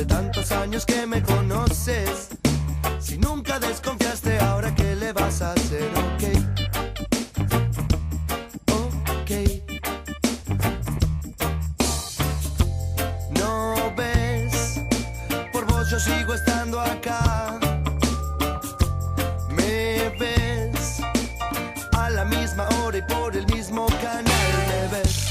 Hace tantos años que me conoces. Si nunca desconfiaste, ahora qué le vas a hacer, ok. No ves, por vos yo sigo estando acá. Me ves a la misma hora y por el mismo canal. Me ves.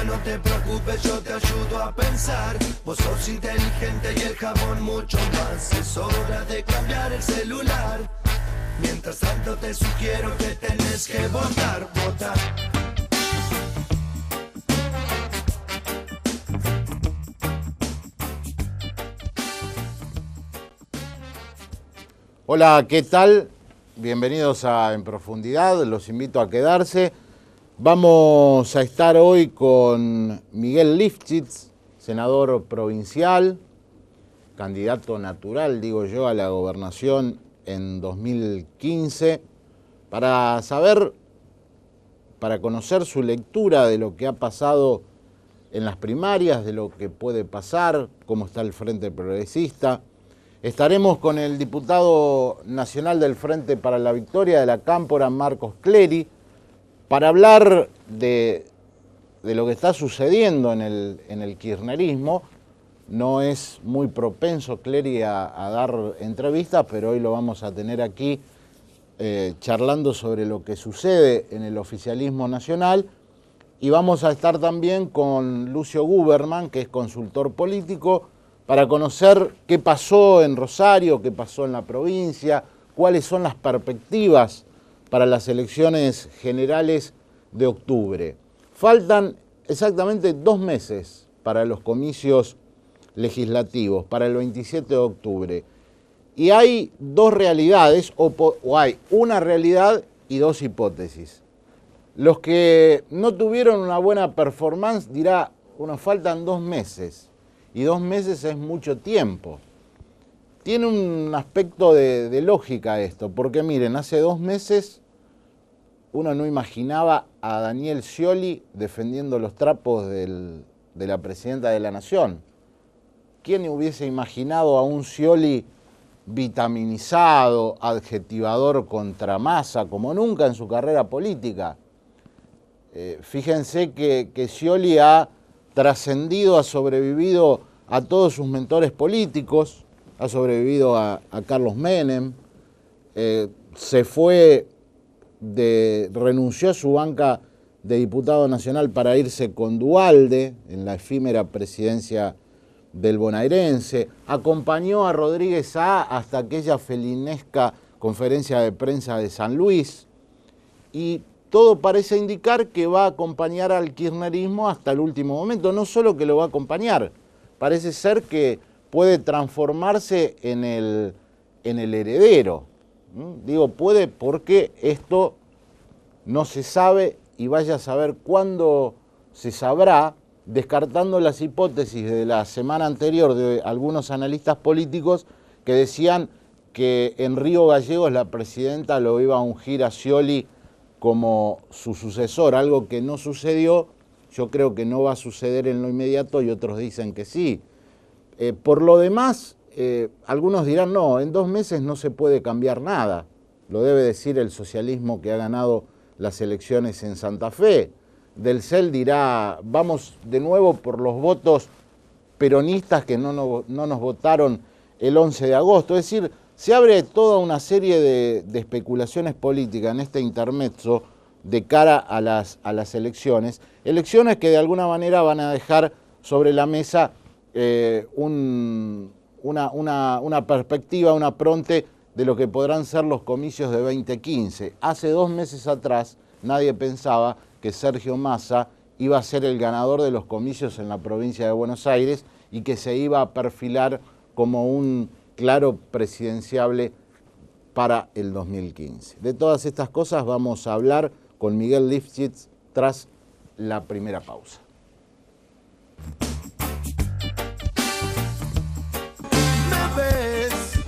No te preocupes, yo te ayudo a pensar. Vos sos inteligente y el jabón mucho más. Es hora de cambiar el celular. Mientras tanto te sugiero que tenés que votar, votar. Hola, ¿qué tal? Bienvenidos a En Profundidad, los invito a quedarse. Vamos a estar hoy con Miguel Lifchitz, senador provincial, candidato natural, digo yo, a la gobernación en 2015, para saber, para conocer su lectura de lo que ha pasado en las primarias, de lo que puede pasar, cómo está el Frente Progresista. Estaremos con el diputado nacional del Frente para la Victoria de la Cámpora, Marcos Clery, para hablar de lo que está sucediendo en el kirchnerismo. No es muy propenso Clery a dar entrevistas, pero hoy lo vamos a tener aquí charlando sobre lo que sucede en el oficialismo nacional. Y vamos a estar también con Lucio Guberman, que es consultor político, para conocer qué pasó en Rosario, qué pasó en la provincia, cuáles son las perspectivas para las elecciones generales de octubre. Faltan exactamente 2 meses para los comicios legislativos, para el 27 de octubre. Y hay dos realidades, o hay una realidad y dos hipótesis. Los que no tuvieron una buena performance dirá, bueno, faltan 2 meses, y 2 meses es mucho tiempo. Tiene un aspecto de lógica esto, porque miren, hace 2 meses uno no imaginaba a Daniel Scioli defendiendo los trapos de la presidenta de la Nación. ¿Quién hubiese imaginado a un Scioli vitaminizado, adjetivador contra Massa, como nunca en su carrera política? Fíjense que Scioli ha trascendido, ha sobrevivido a todos sus mentores políticos, ha sobrevivido a Carlos Menem, renunció a su banca de diputado nacional para irse con Duhalde en la efímera presidencia del bonaerense, acompañó a Rodríguez Saá hasta aquella felinesca conferencia de prensa de San Luis, y todo parece indicar que va a acompañar al kirchnerismo hasta el último momento. No solo que lo va a acompañar, parece ser que puede transformarse en el heredero. Digo puede porque esto no se sabe y vaya a saber cuándo se sabrá, descartando las hipótesis de la semana anterior de algunos analistas políticos que decían que en Río Gallegos la presidenta lo iba a ungir a Scioli como su sucesor, algo que no sucedió. Yo creo que no va a suceder en lo inmediato y otros dicen que sí. Por lo demás, algunos dirán, no, en 2 meses no se puede cambiar nada. Lo debe decir el socialismo que ha ganado las elecciones en Santa Fe. Del CEL dirá, vamos de nuevo por los votos peronistas que no nos votaron el 11 de agosto. Es decir, se abre toda una serie de especulaciones políticas en este intermezzo de cara a las elecciones que de alguna manera van a dejar sobre la mesa una perspectiva, una pronte de lo que podrán ser los comicios de 2015. Hace 2 meses atrás nadie pensaba que Sergio Massa iba a ser el ganador de los comicios en la provincia de Buenos Aires y que se iba a perfilar como un claro presidenciable para el 2015. De todas estas cosas vamos a hablar con Miguel Lifchitz tras la primera pausa. Me ves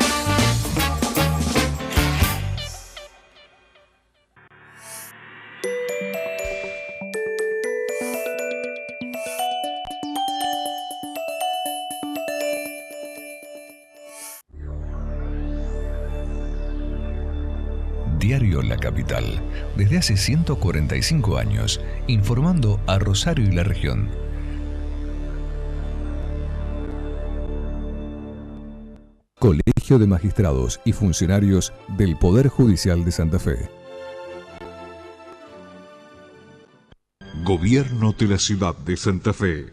Diario La Capital, desde hace 145 años, informando a Rosario y la región. Colegio de Magistrados y Funcionarios del Poder Judicial de Santa Fe. Gobierno de la Ciudad de Santa Fe.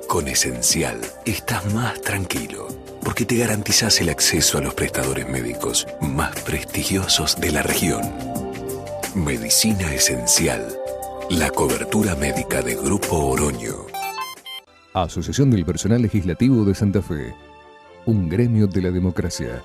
Con Esencial estás más tranquilo, porque te garantizás el acceso a los prestadores médicos más prestigiosos de la región. Medicina Esencial, la cobertura médica de Grupo Oroño. Asociación del Personal Legislativo de Santa Fe, un gremio de la democracia.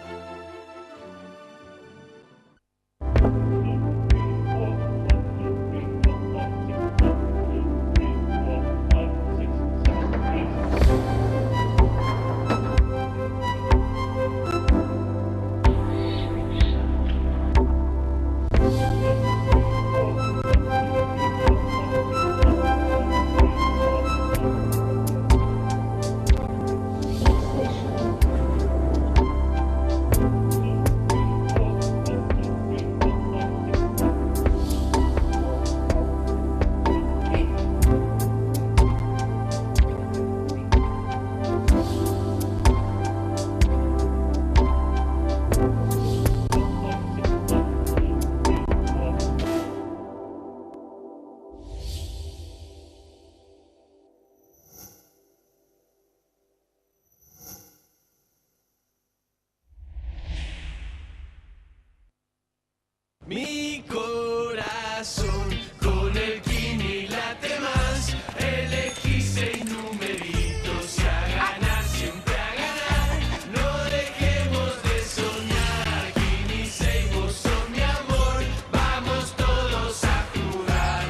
Mi corazón con el Kini late más. Elegí 6 numeritos y a ganar, siempre a ganar. No dejemos de soñar. Kini 6, vos sos mi amor. Vamos todos a jugar.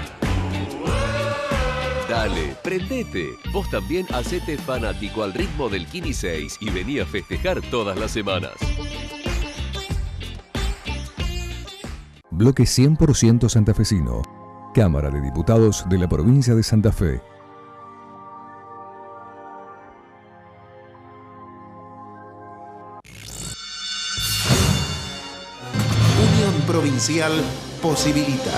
Dale, prendete. Vos también hacete fanático al ritmo del Kini 6 y vení a festejar todas las semanas. Bloque 100% santafesino. Cámara de Diputados de la Provincia de Santa Fe. Unión Provincial posibilita.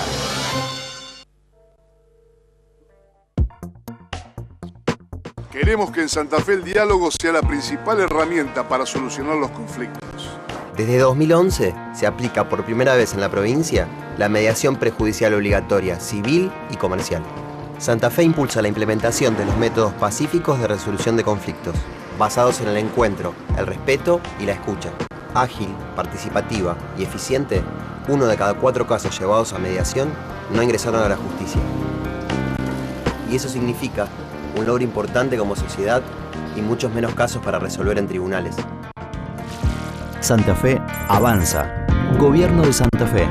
Queremos que en Santa Fe el diálogo sea la principal herramienta para solucionar los conflictos. Desde 2011 se aplica por primera vez en la provincia la mediación prejudicial obligatoria, civil y comercial. Santa Fe impulsa la implementación de los métodos pacíficos de resolución de conflictos, basados en el encuentro, el respeto y la escucha. Ágil, participativa y eficiente, 1 de cada 4 casos llevados a mediación no ingresaron a la justicia. Y eso significa un logro importante como sociedad y muchos menos casos para resolver en tribunales. Santa Fe avanza. Gobierno de Santa Fe.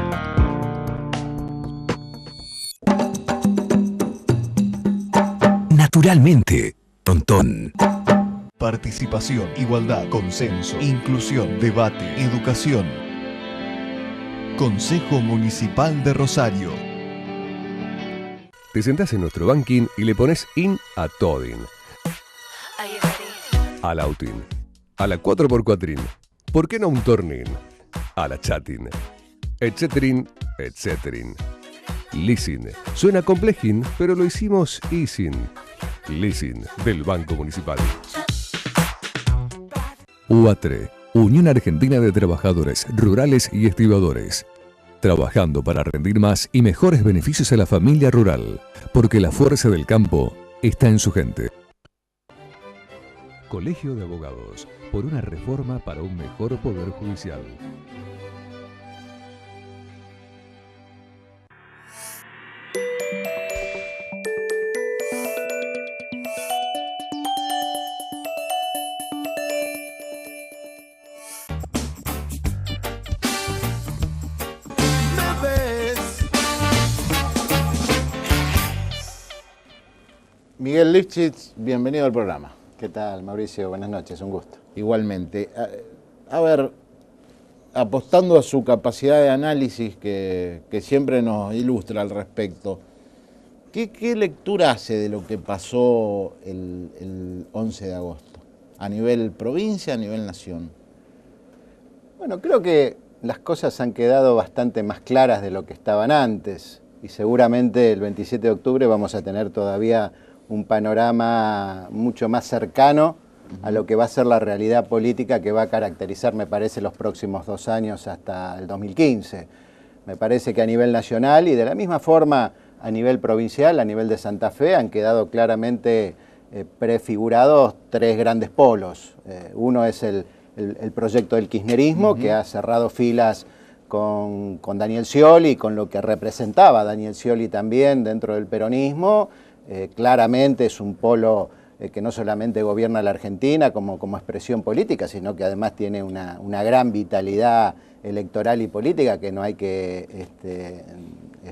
Naturalmente, Tontón. Participación, igualdad, consenso, inclusión, debate, educación. Consejo Municipal de Rosario. Te sentás en nuestro banking y le pones in a Todin. Al Autin. A la 4x4. ¿Por qué no un Tornin? A la Chatin. Etcéterin, etcéterin. Leasing. Suena complejín, pero lo hicimos easing. Leasing del Banco Municipal. UATRE, Unión Argentina de Trabajadores Rurales y Estibadores. Trabajando para rendir más y mejores beneficios a la familia rural, porque la fuerza del campo está en su gente. Colegio de Abogados, por una reforma para un mejor poder judicial. Miguel Lifchitz, bienvenido al programa. ¿Qué tal, Mauricio? Buenas noches, un gusto. Igualmente. A ver, apostando a su capacidad de análisis que siempre nos ilustra al respecto, ¿qué lectura hace de lo que pasó el 11 de agosto? ¿A nivel provincia, a nivel nación? Bueno, creo que las cosas han quedado bastante más claras de lo que estaban antes y seguramente el 27 de octubre vamos a tener todavía un panorama mucho más cercano a lo que va a ser la realidad política que va a caracterizar, me parece, los próximos 2 años hasta el 2015. Me parece que a nivel nacional y de la misma forma a nivel provincial, a nivel de Santa Fe, han quedado claramente prefigurados 3 grandes polos. Uno es el proyecto del kirchnerismo, que ha cerrado filas con Daniel Scioli, con lo que representaba Daniel Scioli también dentro del peronismo. Claramente es un polo que no solamente gobierna la Argentina como expresión política, sino que además tiene una gran vitalidad electoral y política que no hay que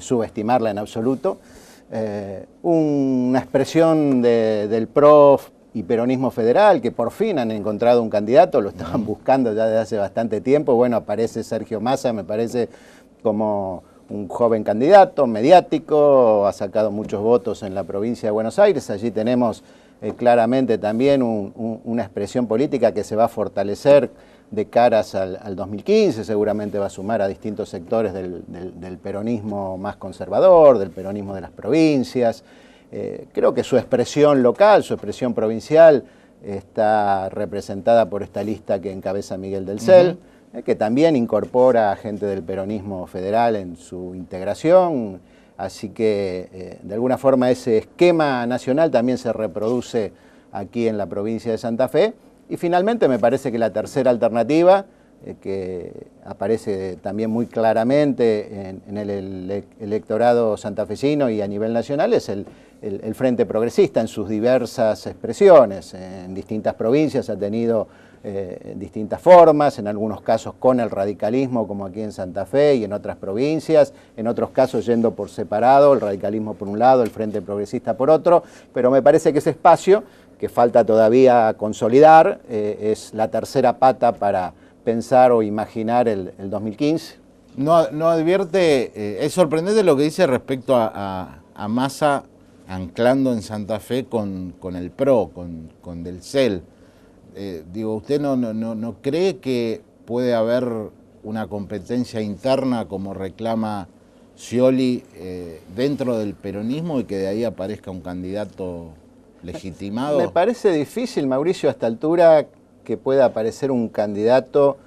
subestimarla en absoluto. Una expresión del PRO y peronismo federal, que por fin han encontrado un candidato, lo estaban buscando ya desde hace bastante tiempo. Bueno, aparece Sergio Massa, me parece como un joven candidato, mediático, ha sacado muchos votos en la provincia de Buenos Aires. Allí tenemos claramente también una expresión política que se va a fortalecer de caras al 2015, seguramente va a sumar a distintos sectores del peronismo más conservador, del peronismo de las provincias. Creo que su expresión local, su expresión provincial, está representada por esta lista que encabeza Miguel del Cel, que también incorpora a gente del peronismo federal en su integración, así que de alguna forma ese esquema nacional también se reproduce aquí en la provincia de Santa Fe. Y finalmente me parece que la tercera alternativa, que aparece también muy claramente en el electorado santafesino y a nivel nacional, es el Frente Progresista en sus diversas expresiones. En distintas provincias ha tenido distintas formas, en algunos casos con el radicalismo, como aquí en Santa Fe, y en otras provincias, en otros casos yendo por separado, el radicalismo por un lado, el Frente Progresista por otro, pero me parece que ese espacio, que falta todavía consolidar, es la tercera pata para pensar o imaginar el 2015. No advierte, es sorprendente lo que dice respecto a Massa anclando en Santa Fe con el PRO, con del CEL. Digo, ¿usted no cree que puede haber una competencia interna como reclama Scioli dentro del peronismo y que de ahí aparezca un candidato legitimado? Me parece difícil, Mauricio, a esta altura que pueda aparecer un candidato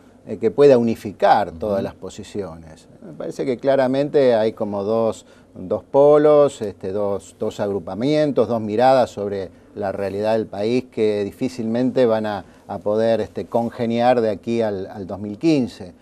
que pueda unificar todas las posiciones. Me parece que claramente hay como dos polos, dos agrupamientos, 2 miradas sobre la realidad del país que difícilmente van a poder congeniar de aquí al 2015.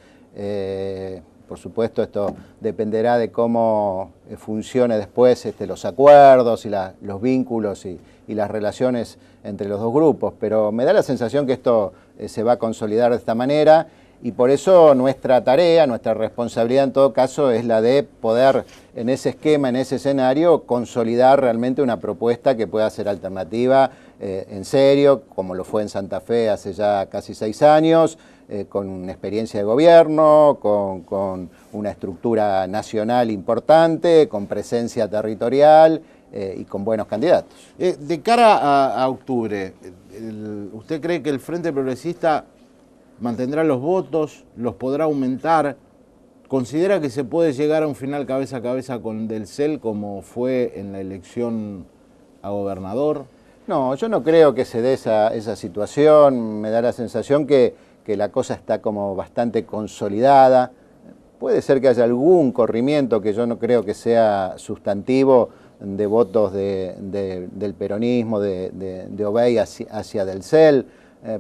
Por supuesto, esto dependerá de cómo funcione después los acuerdos y los vínculos y las relaciones entre los 2 grupos, pero me da la sensación que esto se va a consolidar de esta manera y por eso nuestra tarea, nuestra responsabilidad en todo caso es la de poder en ese esquema, en ese escenario, consolidar realmente una propuesta que pueda ser alternativa en serio, como lo fue en Santa Fe hace ya casi 6 años, con una experiencia de gobierno, con una estructura nacional importante, con presencia territorial y con buenos candidatos. De cara a octubre, ¿usted cree que el Frente Progresista mantendrá los votos, los podrá aumentar? ¿Considera que se puede llegar a un final cabeza a cabeza con del CEL como fue en la elección a gobernador? No, yo no creo que se dé esa situación. Me da la sensación que la cosa está como bastante consolidada. Puede ser que haya algún corrimiento que yo no creo que sea sustantivo de votos del peronismo, de Obey hacia del CEL,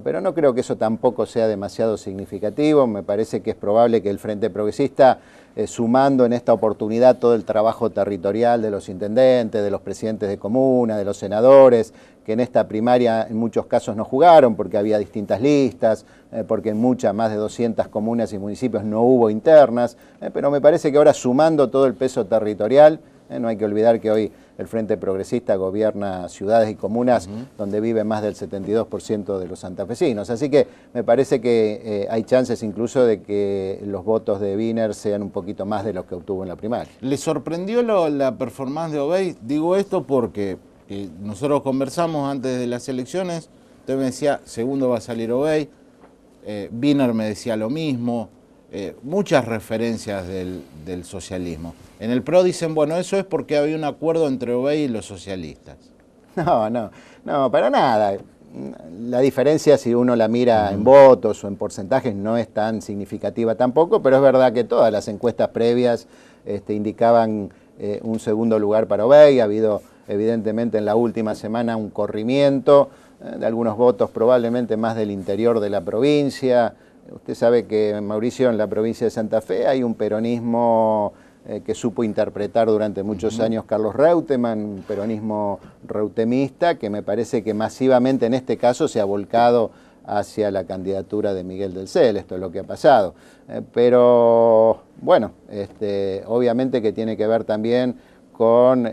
pero no creo que eso tampoco sea demasiado significativo. Me parece que es probable que el Frente Progresista, sumando en esta oportunidad todo el trabajo territorial de los intendentes, de los presidentes de comuna, de los senadores, que en esta primaria en muchos casos no jugaron porque había distintas listas, porque en muchas, más de 200 comunas y municipios no hubo internas, pero me parece que ahora sumando todo el peso territorial, no hay que olvidar que hoy el Frente Progresista gobierna ciudades y comunas donde vive más del 72% de los santafesinos. Así que me parece que hay chances incluso de que los votos de Wiener sean un poquito más de los que obtuvo en la primaria. ¿Le sorprendió la performance de Obey? Digo esto porque nosotros conversamos antes de las elecciones, usted me decía, segundo va a salir Obey, Wiener me decía lo mismo. muchas referencias del socialismo. En el PRO dicen, bueno, eso es porque había un acuerdo entre Obey y los socialistas. No, para nada. La diferencia, si uno la mira en votos o en porcentajes, no es tan significativa tampoco, pero es verdad que todas las encuestas previas indicaban un segundo lugar para Obey. Ha habido, evidentemente, en la última semana un corrimiento de algunos votos, probablemente más del interior de la provincia. Usted sabe que, Mauricio, en la provincia de Santa Fe hay un peronismo que supo interpretar durante muchos años Carlos Reutemann, un peronismo reutemista que me parece que masivamente en este caso se ha volcado hacia la candidatura de Miguel del Cel. Esto es lo que ha pasado. Pero bueno, obviamente que tiene que ver también con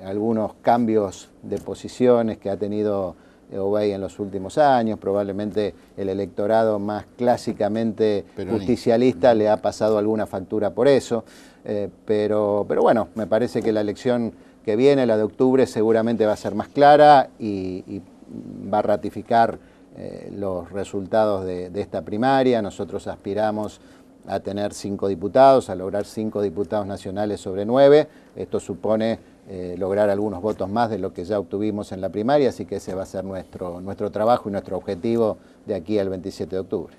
algunos cambios de posiciones que ha tenido Obey en los últimos años. Probablemente el electorado más clásicamente justicialista le ha pasado alguna factura por eso. Pero bueno, me parece que la elección que viene, la de octubre, seguramente va a ser más clara y va a ratificar los resultados de esta primaria. Nosotros aspiramos a tener 5 diputados, a lograr 5 diputados nacionales sobre 9. Esto supone lograr algunos votos más de lo que ya obtuvimos en la primaria, así que ese va a ser nuestro trabajo y nuestro objetivo de aquí al 27 de octubre.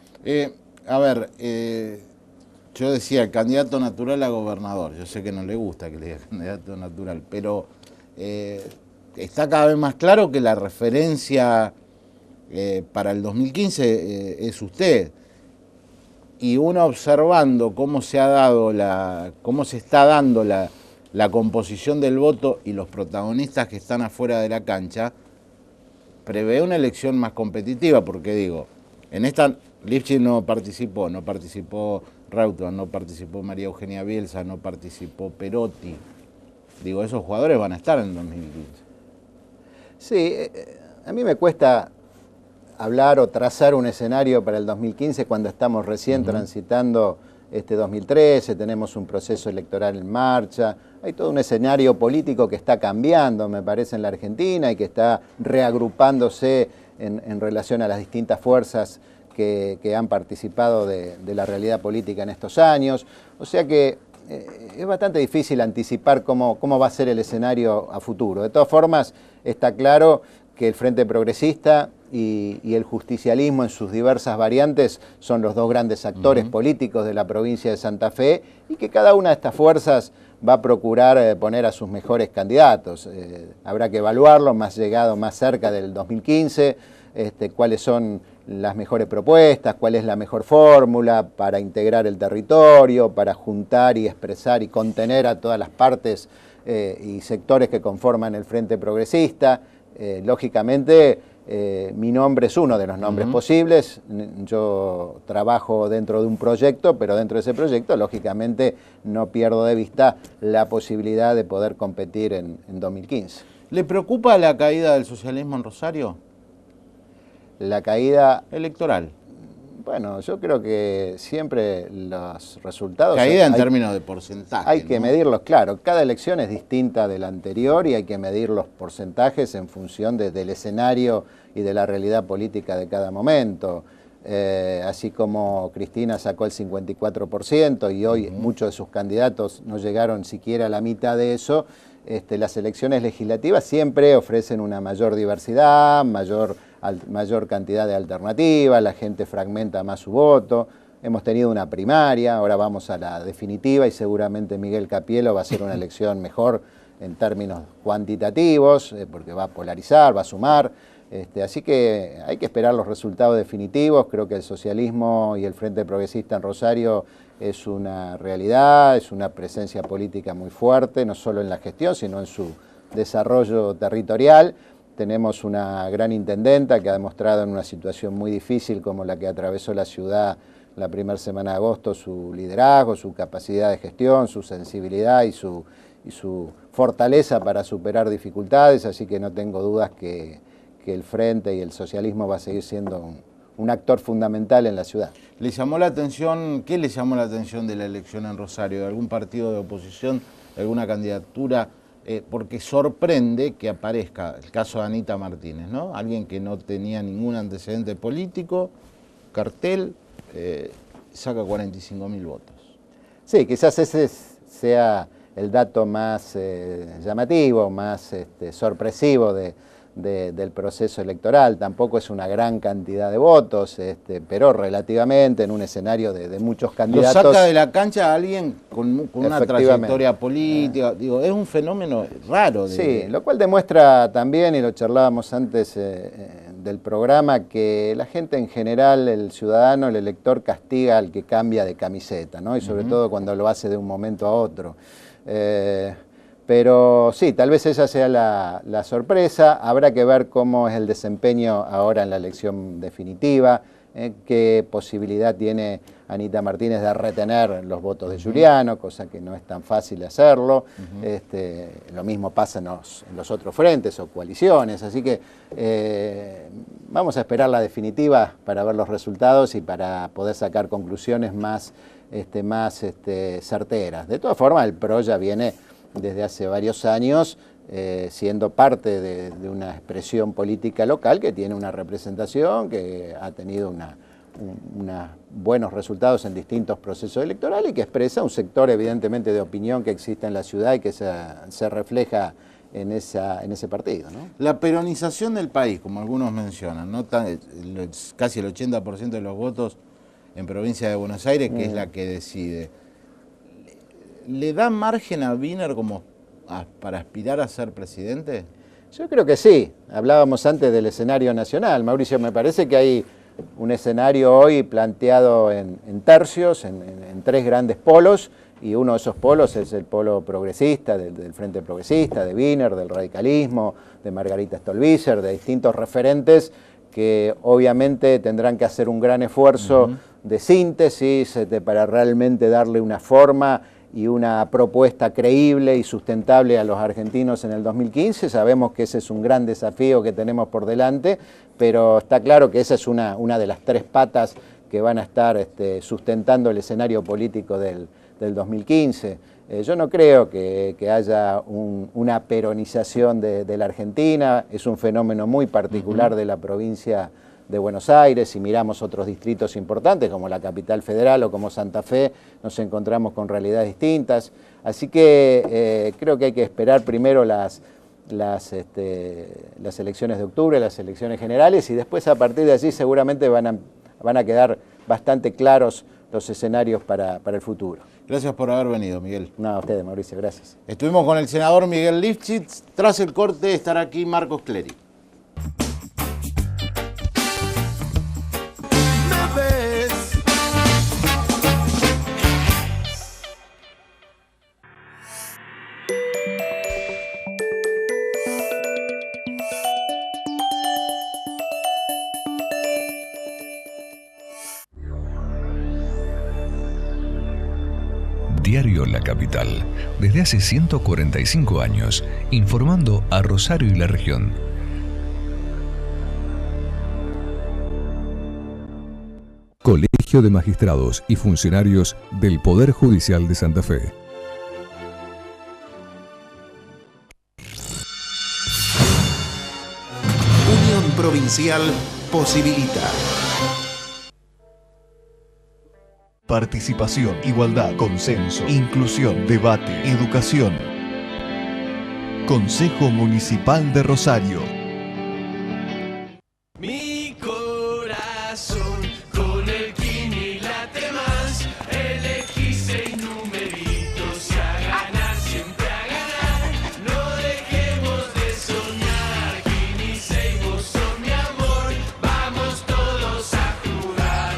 Yo decía, candidato natural a gobernador. Yo sé que no le gusta que le diga candidato natural, pero está cada vez más claro que la referencia para el 2015 es usted. Y uno observando cómo se está dando la composición del voto y los protagonistas que están afuera de la cancha, prevé una elección más competitiva, porque digo, en esta Lifchitz no participó Reutemann, no participó María Eugenia Bielsa, no participó Perotti. Digo, esos jugadores van a estar en 2015. Sí, a mí me cuesta hablar o trazar un escenario para el 2015 cuando estamos recién transitando este 2013, tenemos un proceso electoral en marcha, hay todo un escenario político que está cambiando, me parece, en la Argentina y que está reagrupándose en relación a las distintas fuerzas que han participado de la realidad política en estos años. O sea que es bastante difícil anticipar cómo va a ser el escenario a futuro. De todas formas, está claro que el Frente Progresista y el justicialismo en sus diversas variantes son los dos grandes actores políticos de la provincia de Santa Fe y que cada una de estas fuerzas va a procurar poner a sus mejores candidatos. Habrá que evaluarlo más cerca del 2015, cuáles son las mejores propuestas, cuál es la mejor fórmula para integrar el territorio, para juntar y expresar y contener a todas las partes y sectores que conforman el Frente Progresista. Lógicamente, mi nombre es uno de los nombres posibles. Yo trabajo dentro de un proyecto, pero dentro de ese proyecto, lógicamente, no pierdo de vista la posibilidad de poder competir en 2015. ¿Le preocupa la caída del socialismo en Rosario? La caída electoral. Bueno, yo creo que siempre los resultados... Caída en términos de porcentaje. Hay que medirlos, claro. Cada elección es distinta de la anterior y hay que medir los porcentajes en función del escenario y de la realidad política de cada momento. Así como Cristina sacó el 54% y hoy muchos de sus candidatos no llegaron siquiera a la mitad de eso, las elecciones legislativas siempre ofrecen una mayor diversidad, mayor cantidad de alternativas, la gente fragmenta más su voto. Hemos tenido una primaria, ahora vamos a la definitiva y seguramente Miguel Capielo va a ser una elección mejor en términos cuantitativos, porque va a polarizar, va a sumar. Así que hay que esperar los resultados definitivos. Creo que el socialismo y el Frente Progresista en Rosario es una realidad, es una presencia política muy fuerte, no solo en la gestión, sino en su desarrollo territorial. Tenemos una gran intendenta que ha demostrado en una situación muy difícil como la que atravesó la ciudad la primera semana de agosto su liderazgo, su capacidad de gestión, su sensibilidad y su fortaleza para superar dificultades, así que no tengo dudas que el Frente y el socialismo va a seguir siendo un actor fundamental en la ciudad. ¿Le llamó la atención, qué le llamó la atención de la elección en Rosario? ¿De algún partido de oposición, de alguna candidatura? Porque sorprende que aparezca el caso de Anita Martínez, ¿no? Alguien que no tenía ningún antecedente político, cartel, saca 45.000 votos. Sí, quizás ese sea el dato más llamativo, más sorpresivo del proceso electoral. Tampoco es una gran cantidad de votos, pero relativamente en un escenario de muchos candidatos. Lo saca de la cancha a alguien con una trayectoria política. Digo, es un fenómeno raro. Sí, lo cual demuestra también, y lo charlábamos antes del programa, que la gente en general, el ciudadano, el elector, castiga al que cambia de camiseta, ¿no? Y sobre todo cuando lo hace de un momento a otro. Pero sí, tal vez esa sea la sorpresa. Habrá que ver cómo es el desempeño ahora en la elección definitiva, qué posibilidad tiene Anita Martínez de retener los votos de Giuliano, cosa que no es tan fácil hacerlo. Lo mismo pasa en los otros frentes o coaliciones, así que vamos a esperar la definitiva para ver los resultados y para poder sacar conclusiones más certeras. De todas formas, el PRO ya viene desde hace varios años siendo parte de una expresión política local que tiene una representación, que ha tenido unos buenos resultados en distintos procesos electorales y que expresa un sector evidentemente de opinión que existe en la ciudad y que se refleja en ese partido, ¿no? La peronización del país, como algunos mencionan, ¿no? Casi el 80% de los votos en provincia de Buenos Aires, que es la que decide. ¿Le da margen a Wiener para aspirar a ser presidente? Yo creo que sí. Hablábamos antes del escenario nacional. Mauricio, me parece que hay un escenario hoy planteado en tercios, en tres grandes polos, y uno de esos polos es el polo progresista, del Frente Progresista, de Wiener, del radicalismo, de Margarita Stolbizer, de distintos referentes que obviamente tendrán que hacer un gran esfuerzo de síntesis para realmente darle una forma y una propuesta creíble y sustentable a los argentinos en el 2015. Sabemos que ese es un gran desafío que tenemos por delante, pero está claro que esa es una de las tres patas que van a estar sustentando el escenario político del 2015. Yo no creo que haya una peronización de la Argentina. Es un fenómeno muy particular de la provincia de Buenos Aires. Si miramos otros distritos importantes como la Capital Federal o como Santa Fe, nos encontramos con realidades distintas. Así que creo que hay que esperar primero las elecciones de octubre, las elecciones generales, y después a partir de allí seguramente van a quedar bastante claros los escenarios para el futuro. Gracias por haber venido, Miguel. No, a ustedes, Mauricio, gracias. Estuvimos con el senador Miguel Lifchitz. Tras el corte estará aquí Marcos Clery. Diario La Capital, desde hace 145 años, informando a Rosario y la región. Colegio de Magistrados y Funcionarios del Poder Judicial de Santa Fe. Unión Provincial posibilita. Participación, igualdad, consenso, inclusión, debate, educación. Consejo Municipal de Rosario. Mi corazón con el Kini late más. Elegí 6 numeritos y a ganar, siempre a ganar. No dejemos de soñar. Kini 6, vos sos mi amor. Vamos todos a jugar.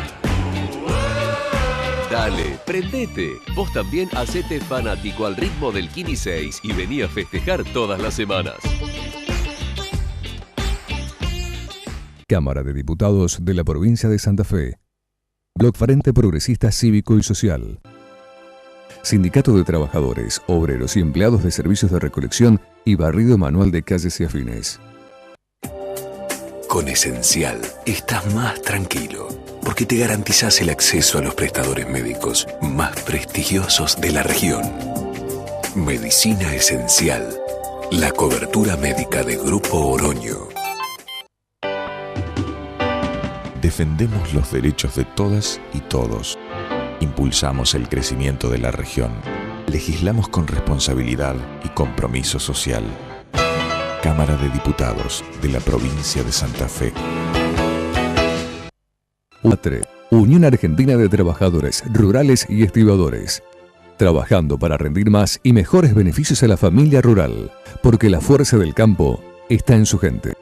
Dale, prendete. Vos también hacete fanático al ritmo del Kini 6 y vení a festejar todas las semanas. Cámara de Diputados de la Provincia de Santa Fe. Bloc Frente Progresista Cívico y Social. Sindicato de Trabajadores, Obreros y Empleados de Servicios de Recolección y Barrido Manual de Calles y Afines. Con Esencial estás más tranquilo, porque te garantizás el acceso a los prestadores médicos más prestigiosos de la región. Medicina Esencial, la cobertura médica de Grupo Oroño. Defendemos los derechos de todas y todos. Impulsamos el crecimiento de la región. Legislamos con responsabilidad y compromiso social. Cámara de Diputados de la Provincia de Santa Fe. UATRE, Unión Argentina de Trabajadores Rurales y Estibadores. Trabajando para rendir más y mejores beneficios a la familia rural, porque la fuerza del campo está en su gente.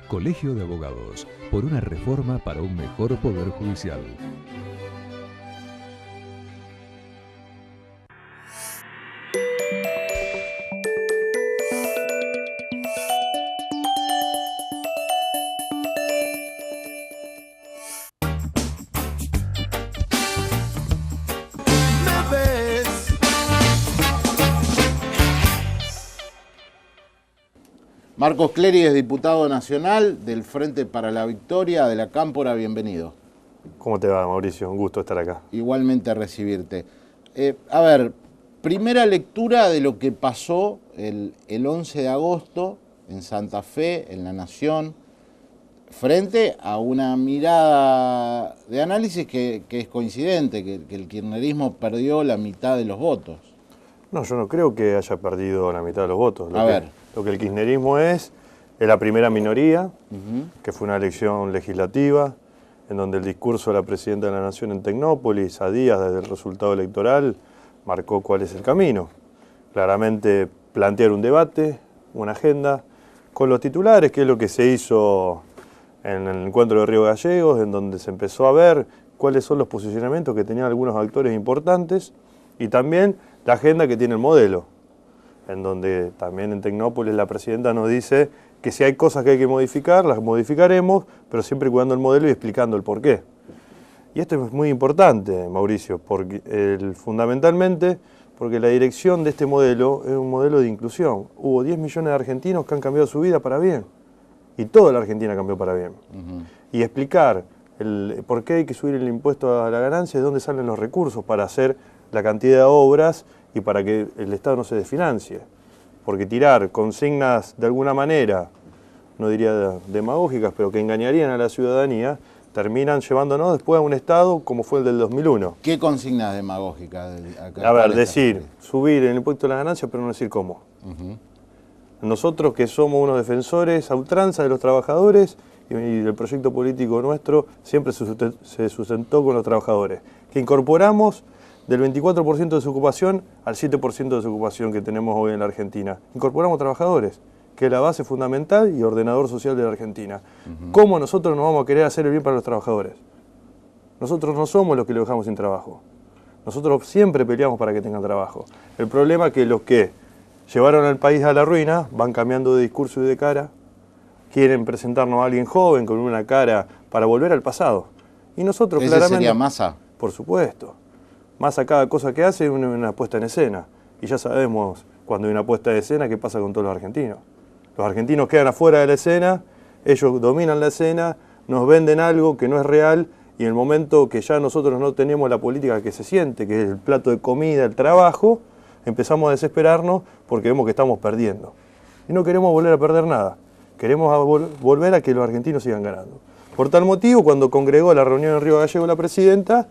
Colegio de Abogados, por una reforma para un mejor poder judicial. Marcos Clery es diputado nacional del Frente para la Victoria de la Cámpora. Bienvenido. ¿Cómo te va, Mauricio? Un gusto estar acá. Igualmente recibirte. A ver, primera lectura de lo que pasó el 11 de agosto en Santa Fe, en La Nación, frente a una mirada de análisis que es coincidente, que el kirchnerismo perdió la mitad de los votos. No, yo no creo que haya perdido la mitad de los votos. Lo que el kirchnerismo es la primera minoría, que fue una elección legislativa, en donde el discurso de la Presidenta de la Nación en Tecnópolis, a días desde el resultado electoral, marcó cuál es el camino. Claramente plantear un debate, una agenda, con los titulares, que es lo que se hizo en el encuentro de Río Gallegos, en donde se empezó a ver cuáles son los posicionamientos que tenían algunos actores importantes, y también la agenda que tiene el modelo, en donde también en Tecnópolis la Presidenta nos dice que si hay cosas que hay que modificar, las modificaremos, pero siempre cuidando el modelo y explicando el porqué. Y esto es muy importante, Mauricio, porque fundamentalmente porque la dirección de este modelo es un modelo de inclusión. Hubo 10 millones de argentinos que han cambiado su vida para bien, y toda la Argentina cambió para bien. Y explicar por qué hay que subir el impuesto a la ganancia, de dónde salen los recursos para hacer la cantidad de obras y para que el Estado no se desfinancie. Porque tirar consignas de alguna manera, no diría demagógicas, pero que engañarían a la ciudadanía, terminan llevándonos después a un Estado como fue el del 2001. ¿Qué consignas demagógicas? A ver, decir, subir el impuesto a la ganancia, pero no decir cómo. Nosotros que somos unos defensores a ultranza de los trabajadores y el proyecto político nuestro siempre se sustentó con los trabajadores, que incorporamos del 24% de desocupación al 7% de desocupación que tenemos hoy en la Argentina. Incorporamos trabajadores, que es la base fundamental y ordenador social de la Argentina. ¿Cómo nosotros no vamos a querer hacer el bien para los trabajadores? Nosotros no somos los que los dejamos sin trabajo. Nosotros siempre peleamos para que tengan trabajo. El problema es que los que llevaron al país a la ruina van cambiando de discurso y de cara, quieren presentarnos a alguien joven con una cara para volver al pasado. Y nosotros claramente... ¿Ese sería Massa? Por supuesto. Massa, cada cosa que hace es una puesta en escena. Y ya sabemos cuando hay una puesta en escena qué pasa con todos los argentinos. Los argentinos quedan afuera de la escena, ellos dominan la escena, nos venden algo que no es real, y en el momento que ya nosotros no tenemos la política que se siente, que es el plato de comida, el trabajo, empezamos a desesperarnos porque vemos que estamos perdiendo. Y no queremos volver a perder nada. Queremos volver a que los argentinos sigan ganando. Por tal motivo, cuando congregó la reunión en Río Gallegos la Presidenta,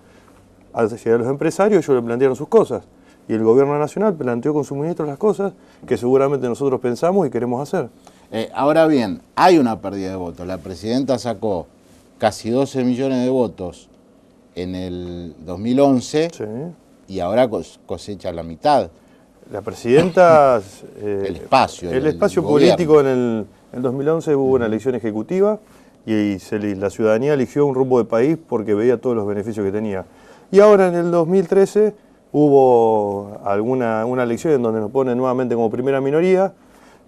al llegar los empresarios, ellos le plantearon sus cosas. Y el gobierno nacional planteó con sus ministros las cosas que seguramente nosotros pensamos y queremos hacer. Ahora bien, hay una pérdida de votos. La Presidenta sacó casi 12 millones de votos en el 2011 y ahora cosecha la mitad. La Presidenta... el espacio político en el 2011 hubo una elección ejecutiva y la ciudadanía eligió un rumbo de país porque veía todos los beneficios que tenía. Y ahora en el 2013 hubo una elección en donde nos ponen nuevamente como primera minoría,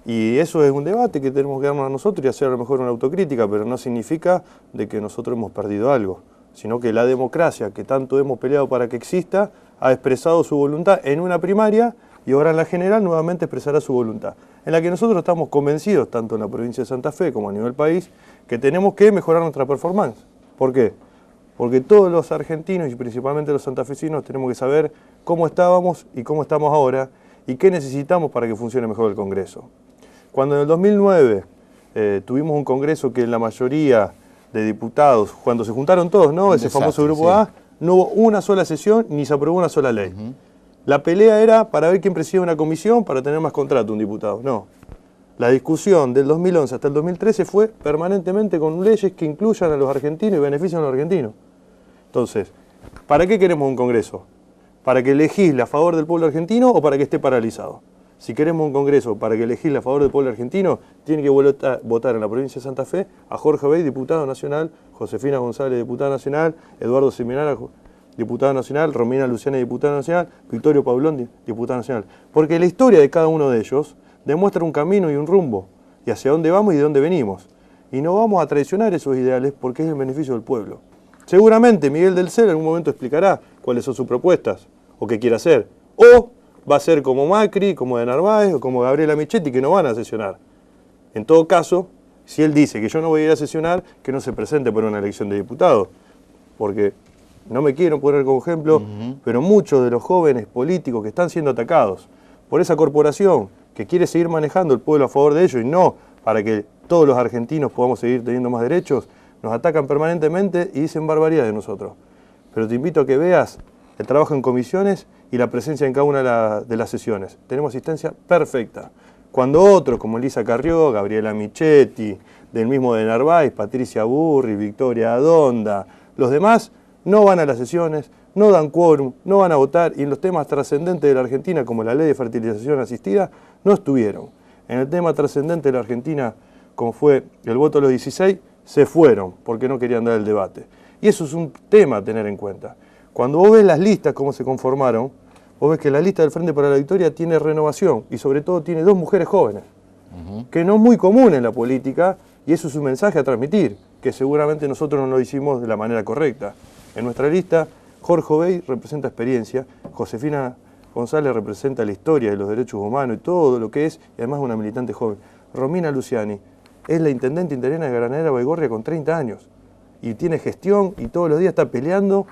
y eso es un debate que tenemos que darnos a nosotros y hacer a lo mejor una autocrítica, pero no significa de que nosotros hemos perdido algo, sino que la democracia que tanto hemos peleado para que exista ha expresado su voluntad en una primaria y ahora en la general nuevamente expresará su voluntad, en la que nosotros estamos convencidos, tanto en la provincia de Santa Fe como a nivel país, que tenemos que mejorar nuestra performance. ¿Por qué? Porque todos los argentinos y principalmente los santafesinos tenemos que saber cómo estábamos y cómo estamos ahora y qué necesitamos para que funcione mejor el Congreso. Cuando en el 2009 tuvimos un Congreso que la mayoría de diputados, cuando se juntaron todos, ¿no? Ese famoso grupo A, no hubo una sola sesión ni se aprobó una sola ley. La pelea era para ver quién preside una comisión para tener más contrato un diputado. No. La discusión del 2011 hasta el 2013 fue permanentemente con leyes que incluyan a los argentinos y benefician a los argentinos. Entonces, ¿para qué queremos un Congreso? ¿Para que legisle a favor del pueblo argentino o para que esté paralizado? Si queremos un Congreso para que legisle a favor del pueblo argentino, tiene que votar en la provincia de Santa Fe a Jorge Obey, diputado nacional, Josefina González, diputada nacional, Eduardo Seminara, diputado nacional, Romina Luciani, diputada nacional, Victorio Paulón, diputado nacional. Porque la historia de cada uno de ellos demuestra un camino y un rumbo, y hacia dónde vamos y de dónde venimos. Y no vamos a traicionar esos ideales porque es el beneficio del pueblo. Seguramente Miguel del Cel en algún momento explicará cuáles son sus propuestas o qué quiere hacer. O va a ser como Macri, como de Narváez o como Gabriela Michetti, que no van a sesionar. En todo caso, si él dice que yo no voy a ir a sesionar, que no se presente por una elección de diputados. Porque no me quiero poner como ejemplo, pero muchos de los jóvenes políticos que están siendo atacados por esa corporación que quiere seguir manejando el pueblo a favor de ellos y no para que todos los argentinos podamos seguir teniendo más derechos, nos atacan permanentemente y dicen barbaridades de nosotros. Pero te invito a que veas el trabajo en comisiones y la presencia en cada una de las sesiones. Tenemos asistencia perfecta. Cuando otros, como Elisa Carrió, Gabriela Michetti, del mismo de Narváez, Patricia Burri, Victoria Adonda, los demás no van a las sesiones, no dan quórum, no van a votar y en los temas trascendentes de la Argentina, como la ley de fertilización asistida, no estuvieron. En el tema trascendente de la Argentina, como fue el voto de los 16, se fueron porque no querían dar el debate. Y eso es un tema a tener en cuenta. Cuando vos ves las listas, cómo se conformaron, vos ves que la lista del Frente para la Victoria tiene renovación y sobre todo tiene 2 mujeres jóvenes, que no es muy común en la política y eso es un mensaje a transmitir, que seguramente nosotros no lo hicimos de la manera correcta. En nuestra lista, Jorge Obey representa experiencia, Josefina González representa la historia de los derechos humanos y todo lo que es, y además una militante joven. Romina Luciani es la intendente interina de Granadera Baigorria con 30 años y tiene gestión y todos los días está peleando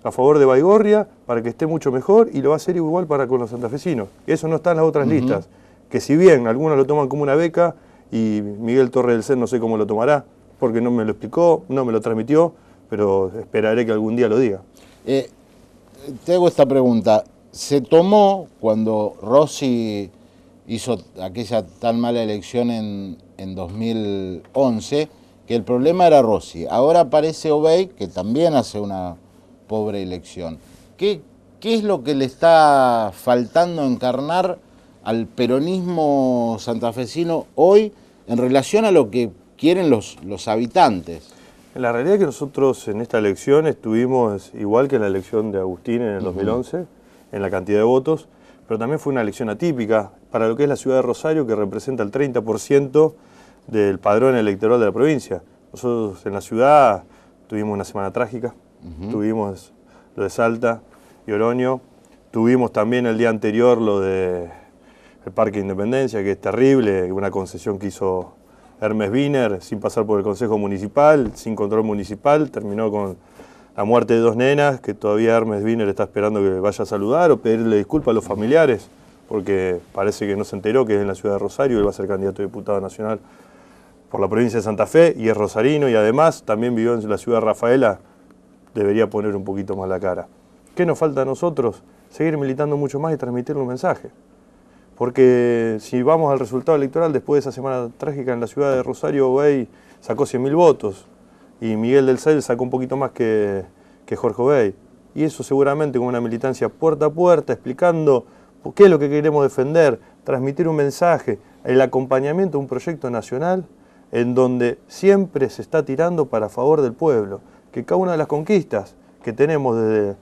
a favor de Baigorria para que esté mucho mejor y lo va a hacer igual para con los santafesinos. Eso no está en las otras listas, que si bien algunos lo toman como una beca y Miguel Torres del Cel no sé cómo lo tomará, porque no me lo explicó, no me lo transmitió, pero esperaré que algún día lo diga. Te hago esta pregunta. ¿Se tomó cuando Rossi hizo aquella tan mala elección en 2011, que el problema era Rossi? Ahora aparece Obey, que también hace una pobre elección. ¿Qué es lo que le está faltando encarnar al peronismo santafesino hoy en relación a lo que quieren los habitantes? La realidad es que nosotros en esta elección estuvimos igual que en la elección de Agustín en el 2011, en la cantidad de votos, pero también fue una elección atípica para lo que es la ciudad de Rosario, que representa el 30% del padrón electoral de la provincia. Nosotros en la ciudad tuvimos una semana trágica, tuvimos lo de Salta y Oroño, tuvimos también el día anterior lo del Parque Independencia, que es terrible, una concesión que hizo Hermes Wiener sin pasar por el Consejo Municipal, sin control municipal, terminó con la muerte de 2 nenas, que todavía Hermes Wiener está esperando que vaya a saludar o pedirle disculpas a los familiares, porque parece que no se enteró que es en la ciudad de Rosario, él va a ser candidato a diputado nacional por la provincia de Santa Fe y es rosarino y además también vivió en la ciudad de Rafaela, debería poner un poquito más la cara. ¿Qué nos falta a nosotros? Seguir militando mucho más y transmitirle un mensaje. Porque si vamos al resultado electoral, después de esa semana trágica en la ciudad de Rosario, Obey sacó 100.000 votos y Miguel del Cel sacó un poquito más que Jorge Obey. Y eso seguramente con una militancia puerta a puerta, explicando qué es lo que queremos defender, transmitir un mensaje, el acompañamiento de un proyecto nacional en donde siempre se está tirando para favor del pueblo, que cada una de las conquistas que tenemos desde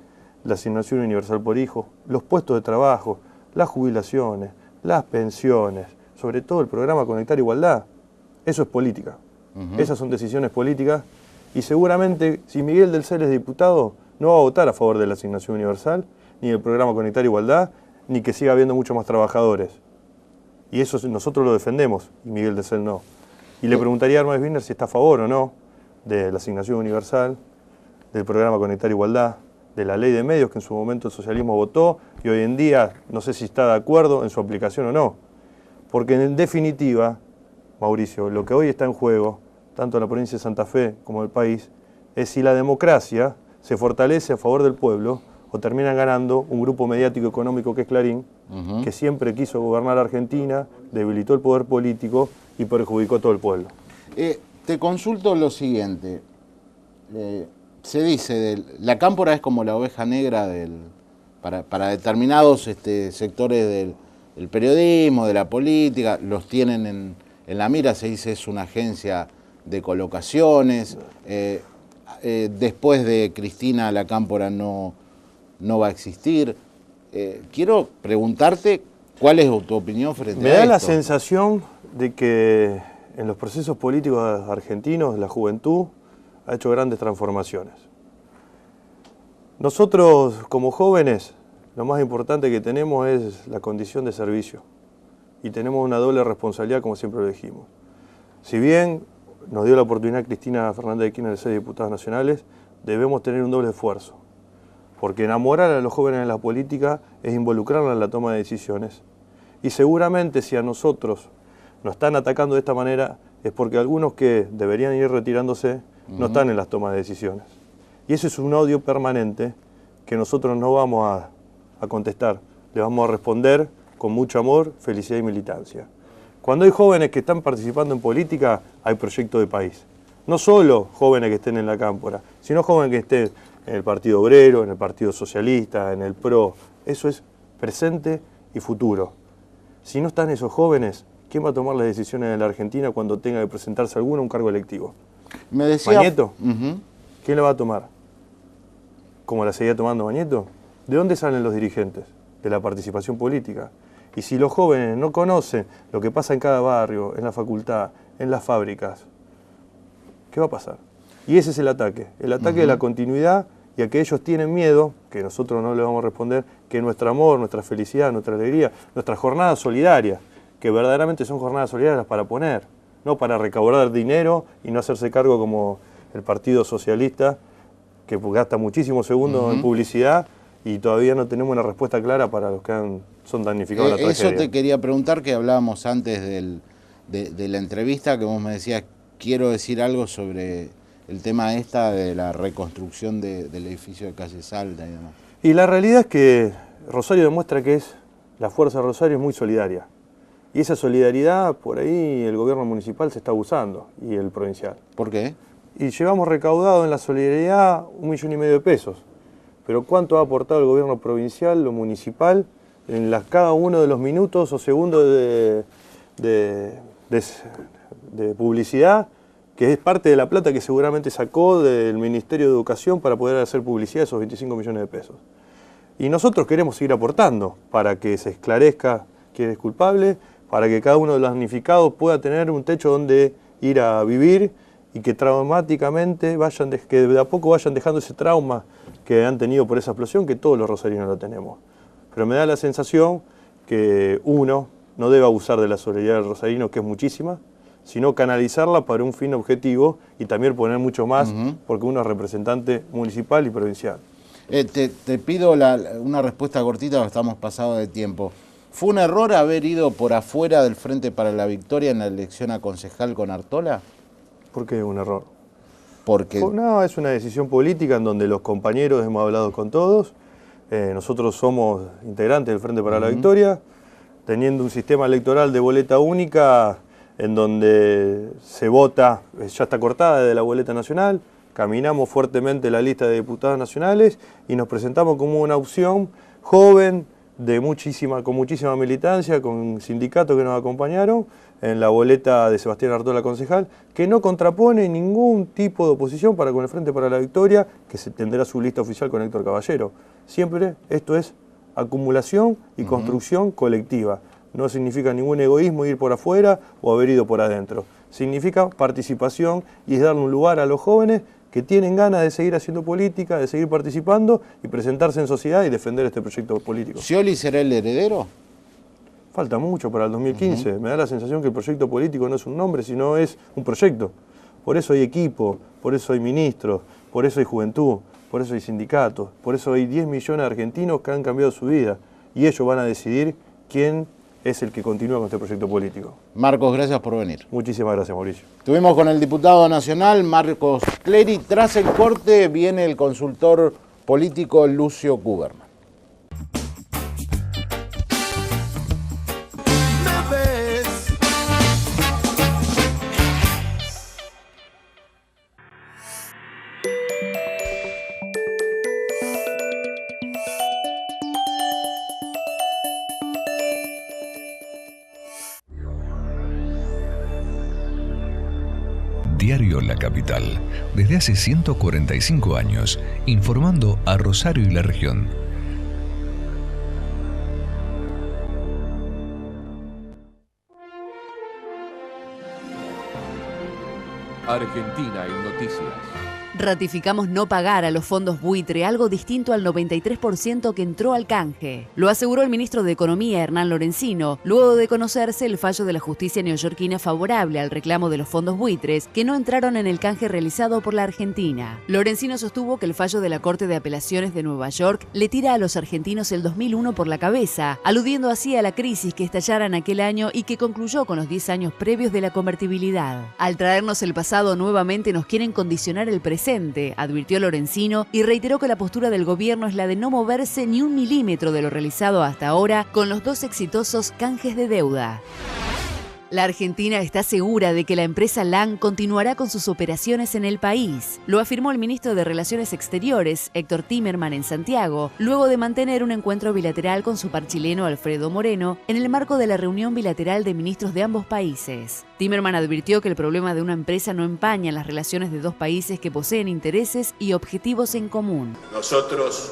la asignación universal por hijo, los puestos de trabajo, las jubilaciones, las pensiones, sobre todo el programa Conectar Igualdad, eso es política. Esas son decisiones políticas y seguramente si Miguel del Cel es diputado no va a votar a favor de la asignación universal, ni del programa Conectar Igualdad, ni que siga habiendo muchos más trabajadores. Y eso nosotros lo defendemos y Miguel del Cel no. Y le preguntaría a Hermes Wiener si está a favor o no de la asignación universal, del programa Conectar Igualdad, de la ley de medios que en su momento el socialismo votó y hoy en día no sé si está de acuerdo en su aplicación o no. Porque en definitiva, Mauricio, lo que hoy está en juego, tanto en la provincia de Santa Fe como en el país, es si la democracia se fortalece a favor del pueblo o terminan ganando un grupo mediático económico que es Clarín, que siempre quiso gobernar Argentina, debilitó el poder político y perjudicó a todo el pueblo. Te consulto lo siguiente. Se dice, la cámpora es como la oveja negra para determinados sectores del periodismo, de la política, los tienen en la mira, se dice es una agencia de colocaciones. Después de Cristina la cámpora no va a existir. Quiero preguntarte cuál es tu opinión frente a esto. Me da la sensación de que en los procesos políticos argentinos la juventud ha hecho grandes transformaciones. Nosotros como jóvenes lo más importante que tenemos es la condición de servicio y tenemos una doble responsabilidad como siempre lo dijimos. Si bien nos dio la oportunidad Cristina Fernández de Kirchner de ser diputados nacionales, debemos tener un doble esfuerzo. Porque enamorar a los jóvenes en la política es involucrarlos en la toma de decisiones. Y seguramente si a nosotros nos están atacando de esta manera es porque algunos que deberían ir retirándose no están en las tomas de decisiones. Y eso es un odio permanente que nosotros no vamos a contestar. Le vamos a responder con mucho amor, felicidad y militancia. Cuando hay jóvenes que están participando en política, hay proyecto de país. No solo jóvenes que estén en la cámpora, sino jóvenes que estén en el Partido Obrero, en el Partido Socialista, en el PRO. Eso es presente y futuro. Si no están esos jóvenes, ¿quién va a tomar las decisiones en la Argentina cuando tenga que presentarse alguno a un cargo electivo? Me decía... ¿Mañeto? ¿Quién la va a tomar? ¿Cómo la seguía tomando Mañeto? ¿De dónde salen los dirigentes? De la participación política. Y si los jóvenes no conocen lo que pasa en cada barrio, en la facultad, en las fábricas, ¿qué va a pasar? Y ese es el ataque de la continuidad y a que ellos tienen miedo, que nosotros no le vamos a responder, que nuestro amor, nuestra felicidad, nuestra alegría, nuestras jornadas solidarias, que verdaderamente son jornadas solidarias para poner, no para recaudar dinero y no hacerse cargo como el Partido Socialista, que gasta muchísimos segundos en publicidad y todavía no tenemos una respuesta clara para los que son damnificados de la tragedia. Eso te quería preguntar, que hablábamos antes de la entrevista, que vos me decías, quiero decir algo sobre el tema de la reconstrucción del edificio de Calle Salta y demás. Y la realidad es que Rosario demuestra que la fuerza de Rosario es muy solidaria. Y esa solidaridad, por ahí el gobierno municipal se está abusando, y el provincial. ¿Por qué? Y llevamos recaudado en la solidaridad 1,5 millones de pesos. Pero ¿cuánto ha aportado el gobierno provincial, lo municipal, en cada uno de los minutos o segundos de publicidad, que es parte de la plata que seguramente sacó del Ministerio de Educación para poder hacer publicidad de esos 25 millones de pesos? Y nosotros queremos seguir aportando para que se esclarezca quién es culpable, para que cada uno de los damnificados pueda tener un techo donde ir a vivir y que traumáticamente que de a poco vayan dejando ese trauma que han tenido por esa explosión, que todos los rosarinos lo tenemos. Pero me da la sensación que uno no debe abusar de la solidaridad del rosarino, que es muchísima, sino canalizarla para un fin objetivo y también poner mucho más, porque uno es representante municipal y provincial. Te pido una respuesta cortita, porque estamos pasados de tiempo. ¿Fue un error haber ido por afuera del Frente para la Victoria en la elección a concejal con Artola? ¿Por qué un error? Porque... No, es una decisión política en donde los compañeros hemos hablado con todos. Nosotros somos integrantes del Frente para la Victoria, teniendo un sistema electoral de boleta única en donde se vota, ya está cortada desde la boleta nacional, caminamos fuertemente la lista de diputados nacionales y nos presentamos como una opción joven, con muchísima militancia, con sindicatos que nos acompañaron en la boleta de Sebastián Artola concejal, que no contrapone ningún tipo de oposición para con el Frente para la Victoria, que se tendrá su lista oficial con Héctor Caballero. Siempre esto es acumulación y construcción colectiva. No significa ningún egoísmo ir por afuera o haber ido por adentro. Significa participación y es darle un lugar a los jóvenes que tienen ganas de seguir haciendo política, de seguir participando y presentarse en sociedad y defender este proyecto político. ¿Scioli será el heredero? Falta mucho para el 2015. Me da la sensación que el proyecto político no es un nombre, sino es un proyecto. Por eso hay equipo, por eso hay ministros, por eso hay juventud, por eso hay sindicatos, por eso hay 10 millones de argentinos que han cambiado su vida. Y ellos van a decidir quién es el que continúa con este proyecto político. Marcos, gracias por venir. Muchísimas gracias, Mauricio. Estuvimos con el diputado nacional Marcos Clery. Tras el corte viene el consultor político Lucio Kuberman. Diario La Capital, desde hace 145 años, informando a Rosario y la región. Argentina en noticias. Ratificamos no pagar a los fondos buitre, algo distinto al 93% que entró al canje. Lo aseguró el ministro de Economía, Hernán Lorenzino, luego de conocerse el fallo de la justicia neoyorquina favorable al reclamo de los fondos buitres que no entraron en el canje realizado por la Argentina. Lorenzino sostuvo que el fallo de la Corte de Apelaciones de Nueva York le tira a los argentinos el 2001 por la cabeza, aludiendo así a la crisis que estallara en aquel año y que concluyó con los 10 años previos de la convertibilidad. Al traernos el pasado nuevamente nos quieren condicionar el presente, advirtió Lorenzino y reiteró que la postura del gobierno es la de no moverse ni un milímetro de lo realizado hasta ahora con los 2 exitosos canjes de deuda. La Argentina está segura de que la empresa LAN continuará con sus operaciones en el país. Lo afirmó el ministro de Relaciones Exteriores, Héctor Timerman, en Santiago, luego de mantener un encuentro bilateral con su par chileno Alfredo Moreno en el marco de la reunión bilateral de ministros de ambos países. Timerman advirtió que el problema de una empresa no empaña las relaciones de 2 países que poseen intereses y objetivos en común. Nosotros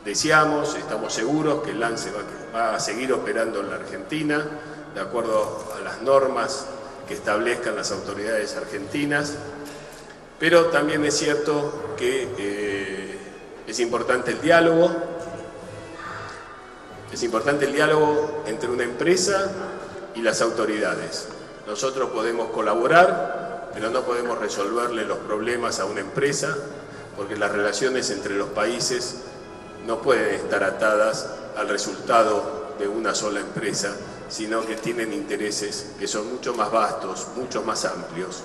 estamos seguros que el LAN va a seguir operando en la Argentina, de acuerdo a las normas que establezcan las autoridades argentinas, pero también es cierto que es importante el diálogo entre una empresa y las autoridades. Nosotros podemos colaborar, pero no podemos resolverle los problemas a una empresa, porque las relaciones entre los países no pueden estar atadas al resultado de una sola empresa, sino que tienen intereses que son mucho más vastos, mucho más amplios.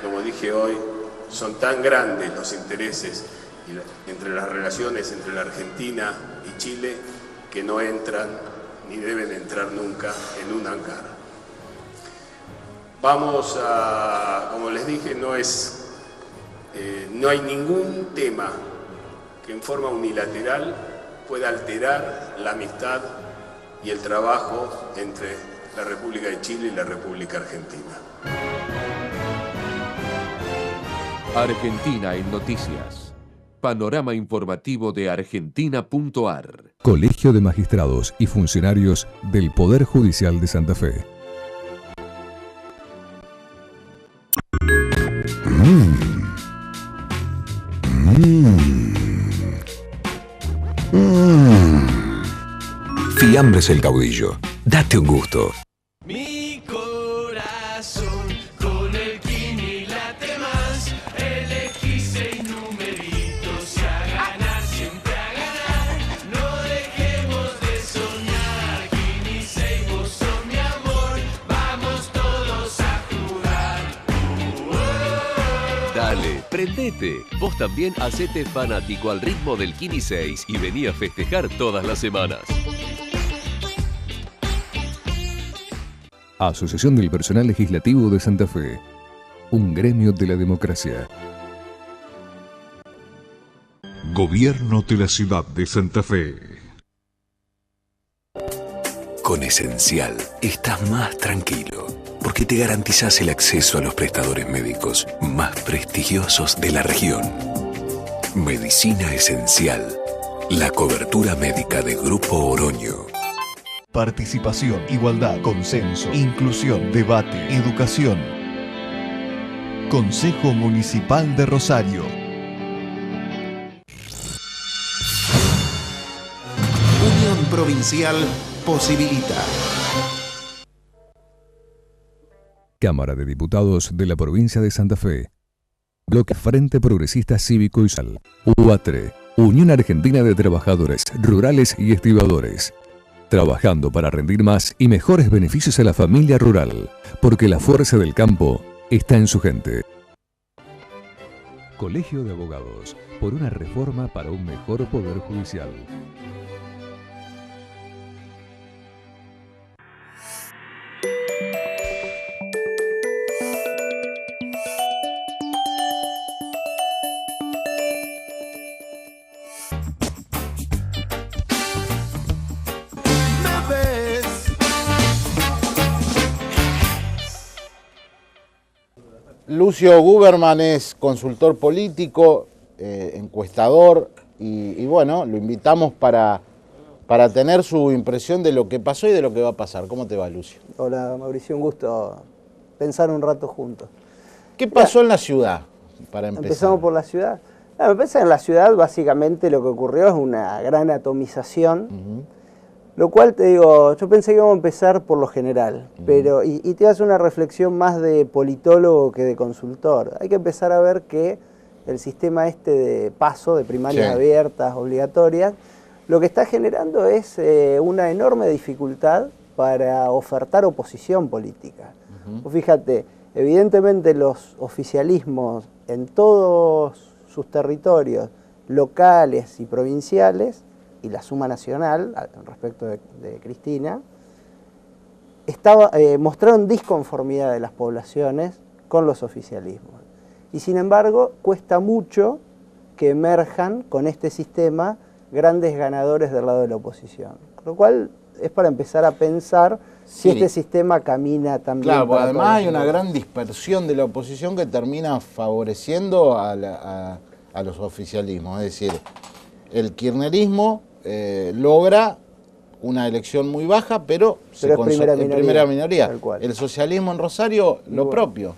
Como dije hoy, son tan grandes los intereses entre las relaciones entre la Argentina y Chile que no entran ni deben entrar nunca en un hangar. Como les dije, no hay ningún tema que en forma unilateral pueda alterar la amistad y el trabajo entre la República de Chile y la República Argentina. Argentina en noticias. Panorama informativo de argentina.ar. Colegio de Magistrados y Funcionarios del Poder Judicial de Santa Fe. Fiambres El Caudillo. Date un gusto. Mi corazón con el Kini late más. Elegí 6 numeritos y a ganar, siempre a ganar. No dejemos de soñar. Kini 6, vos sos mi amor. Vamos todos a jugar. Dale, prendete. Vos también hacete fanático al ritmo del Kini 6 y vení a festejar todas las semanas. Asociación del Personal Legislativo de Santa Fe. Un gremio de la democracia. Gobierno de la Ciudad de Santa Fe. Con Esencial estás más tranquilo, porque te garantizás el acceso a los prestadores médicos más prestigiosos de la región. Medicina Esencial. La cobertura médica de Grupo Oroño. Participación, igualdad, consenso, inclusión, debate, educación. Consejo Municipal de Rosario. Unión Provincial posibilita. Cámara de Diputados de la Provincia de Santa Fe. Bloque Frente Progresista Cívico y Social. UATRE. Unión Argentina de Trabajadores Rurales y Estibadores. trabajando para rendir más y mejores beneficios a la familia rural, porque la fuerza del campo está en su gente. Colegio de Abogados, por una reforma para un mejor poder judicial. Lucio Guberman es consultor político, encuestador y bueno, lo invitamos para tener su impresión de lo que pasó y de lo que va a pasar. ¿Cómo te va, Lucio? Hola, Mauricio, un gusto pensar un rato juntos. ¿Qué pasó en la ciudad, para empezar? Empezamos por la ciudad. Me parece que en la ciudad básicamente lo que ocurrió es una gran atomización, lo cual te digo, yo pensé que íbamos a empezar por lo general, pero y te hace una reflexión más de politólogo que de consultor. Hay que empezar a ver que el sistema este de paso, de primarias abiertas, obligatorias, lo que está generando es una enorme dificultad para ofertar oposición política. Fíjate, evidentemente los oficialismos en todos sus territorios locales y provinciales, y la suma nacional, respecto de Cristina, mostraron disconformidad de las poblaciones con los oficialismos. Y sin embargo, cuesta mucho que emerjan con este sistema grandes ganadores del lado de la oposición. Con lo cual es para empezar a pensar si este sistema camina también. Claro, porque además hay una gran dispersión de la oposición que termina favoreciendo a los oficialismos. Es decir, el kirchnerismo logra una elección muy baja, pero en primera minoría. Tal cual. El socialismo en Rosario, lo propio.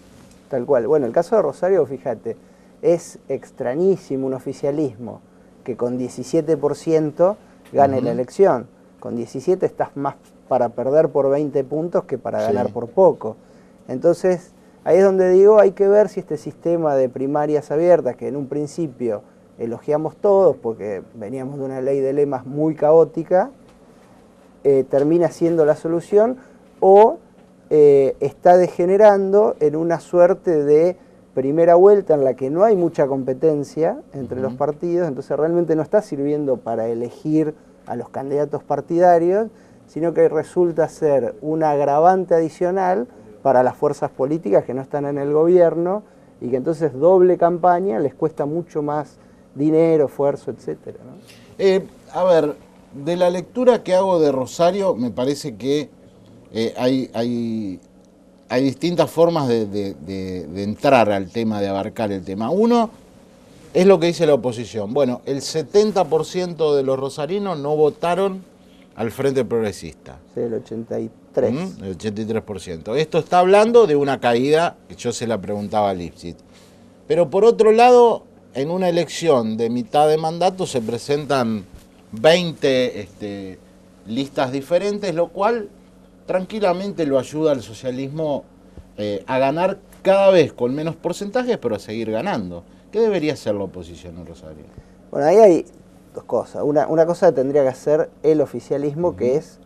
Tal cual. Bueno, el caso de Rosario, fíjate, es extrañísimo un oficialismo que con 17% gane la elección. Con 17 estás más para perder por 20 puntos que para ganar por poco. Entonces, ahí es donde digo, hay que ver si este sistema de primarias abiertas, que en un principio elogiamos todos porque veníamos de una ley de lemas muy caótica, termina siendo la solución o está degenerando en una suerte de primera vuelta en la que no hay mucha competencia entre los partidos, entonces realmente no está sirviendo para elegir a los candidatos partidarios, sino que resulta ser un agravante adicional para las fuerzas políticas que no están en el gobierno y que entonces doble campaña les cuesta mucho más dinero, esfuerzo, etcétera, ¿no? A ver, de la lectura que hago de Rosario, me parece que hay distintas formas de entrar al tema, de abarcar el tema. Uno es lo que dice la oposición. Bueno, el 70% de los rosarinos no votaron al Frente Progresista. Sí, el 83%. El 83%. Esto está hablando de una caída que yo se la preguntaba a Lifshitz. Pero por otro lado, en una elección de mitad de mandato se presentan 20 listas diferentes, lo cual tranquilamente lo ayuda al socialismo a ganar cada vez con menos porcentajes, pero a seguir ganando. ¿Qué debería hacer la oposición en Rosario? Bueno, ahí hay dos cosas. Una cosa tendría que hacer el oficialismo, que es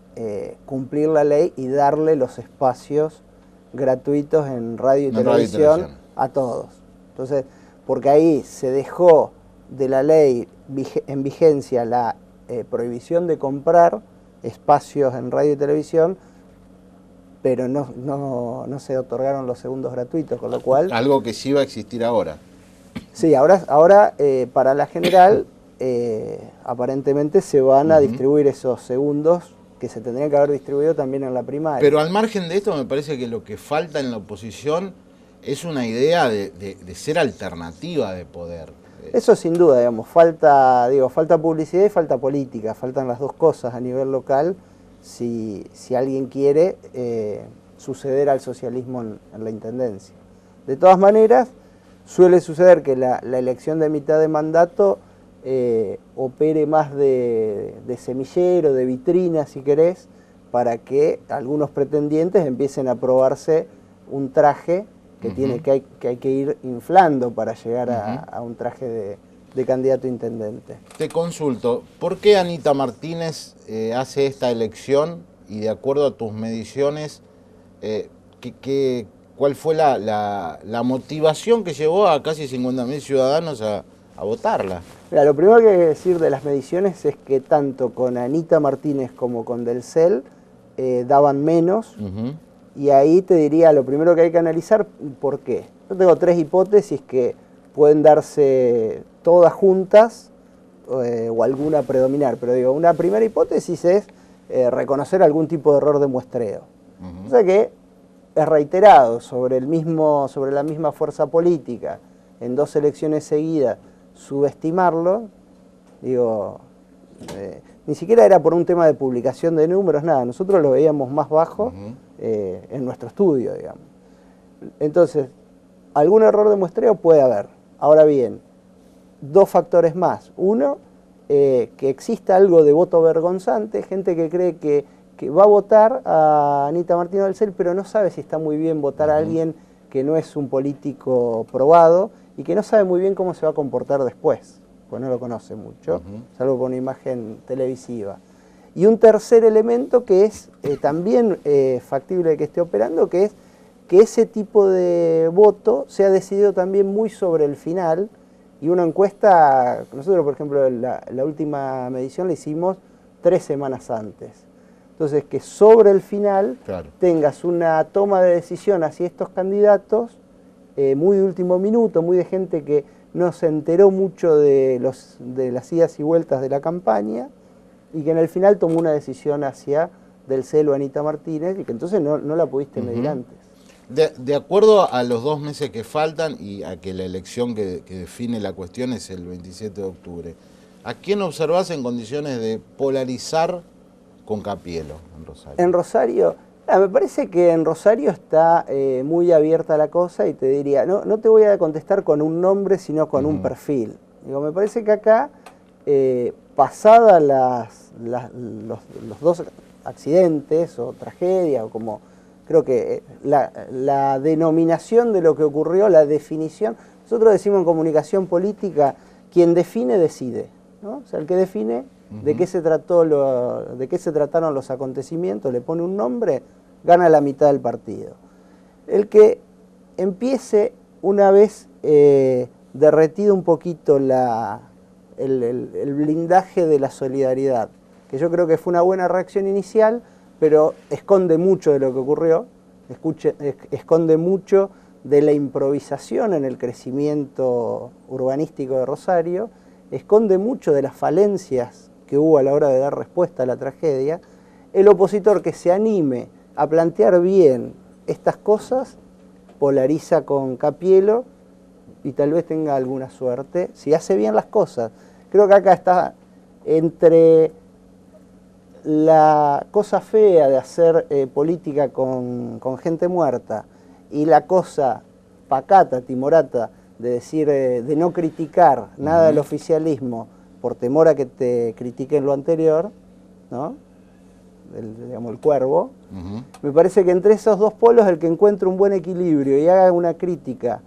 cumplir la ley y darle los espacios gratuitos en radio y televisión a todos. Entonces, porque ahí se dejó de la ley en vigencia la prohibición de comprar espacios en radio y televisión, pero no se otorgaron los segundos gratuitos, con lo cual... Algo que sí va a existir ahora. Sí, ahora para la general aparentemente se van a distribuir esos segundos que se tendrían que haber distribuido también en la primaria. Pero al margen de esto me parece que lo que falta en la oposición es una idea de ser alternativa de poder. Eso sin duda, digamos, falta publicidad y falta política, faltan las dos cosas a nivel local si alguien quiere suceder al socialismo en la intendencia. De todas maneras, suele suceder que la elección de mitad de mandato opere más de semillero, de vitrina, si querés, para que algunos pretendientes empiecen a probarse un traje que hay que ir inflando para llegar a un traje de candidato a intendente. Te consulto, ¿por qué Anita Martínez hace esta elección y de acuerdo a tus mediciones, cuál fue la motivación que llevó a casi 50.000 ciudadanos a votarla? Mira, lo primero que hay que decir de las mediciones es que tanto con Anita Martínez como con Delcel daban menos, y ahí te diría, lo primero que hay que analizar, ¿por qué? Yo tengo 3 hipótesis que pueden darse todas juntas o alguna predominar, pero digo, una primera hipótesis es reconocer algún tipo de error de muestreo. O sea que es reiterado sobre la misma fuerza política en 2 elecciones seguidas, subestimarlo, digo, ni siquiera era por un tema de publicación de números, nada, nosotros lo veíamos más bajo en nuestro estudio, digamos. Entonces, algún error de muestreo puede haber. Ahora bien, 2 factores más. Uno, que exista algo de voto vergonzante, gente que cree que va a votar a Anita Martínez Delcel, pero no sabe si está muy bien votar a alguien que no es un político probado y que no sabe muy bien cómo se va a comportar después, pues no lo conoce mucho, salvo por una imagen televisiva. Y un tercer elemento que es también factible de que esté operando, que es que ese tipo de voto se ha decidido también muy sobre el final, y una encuesta, nosotros por ejemplo la última medición la hicimos 3 semanas antes. Entonces que sobre el final tengas una toma de decisión hacia estos candidatos muy de último minuto, muy de gente que no se enteró mucho de las idas y vueltas de la campaña y que en el final tomó una decisión hacia Delcel o Anita Martínez y que entonces no la pudiste medir antes. De acuerdo a los 2 meses que faltan y a que la elección que define la cuestión es el 27 de octubre, ¿a quién observás en condiciones de polarizar con Capielo en Rosario? En Rosario, me parece que en Rosario está muy abierta la cosa y te diría, no te voy a contestar con un nombre, sino con un perfil. Digo, me parece que acá, pasada los 2 accidentes o tragedias, o como creo que la denominación de lo que ocurrió, la definición, nosotros decimos en comunicación política, quien define, decide, ¿no? O sea, el que define de qué se trataron los acontecimientos, le pone un nombre, gana la mitad del partido. El que empiece, una vez derretido un poquito el blindaje de la solidaridad, que yo creo que fue una buena reacción inicial, pero esconde mucho de lo que ocurrió, esconde mucho de la improvisación en el crecimiento urbanístico de Rosario, esconde mucho de las falencias que hubo a la hora de dar respuesta a la tragedia. El opositor que se anime a plantear bien estas cosas polariza con Capielo y tal vez tenga alguna suerte si hace bien las cosas. Creo que acá está entre la cosa fea de hacer política con gente muerta y la cosa pacata, timorata, de decir, de no criticar nada del oficialismo por temor a que te critiquen lo anterior, ¿no? El cuervo. Me parece que entre esos 2 polos el que encuentre un buen equilibrio y haga una crítica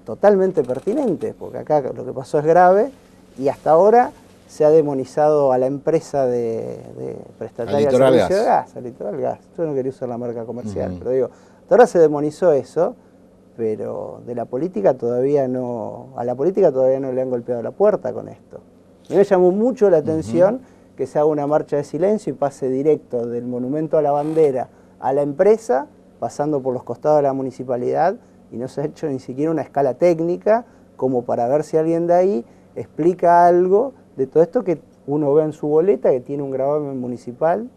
totalmente pertinente, porque acá lo que pasó es grave y hasta ahora se ha demonizado a la empresa de prestataria del servicio de gas, a Litoral Gas. Yo no quería usar la marca comercial, pero digo, hasta ahora se demonizó eso, pero de la política todavía no, a la política todavía no le han golpeado la puerta con esto. A mí me llamó mucho la atención que se haga una marcha de silencio y pase directo del monumento a la bandera a la empresa, pasando por los costados de la municipalidad, y no se ha hecho ni siquiera una escala técnica como para ver si alguien de ahí explica algo de todo esto que uno ve en su boleta, que tiene un gravamen municipal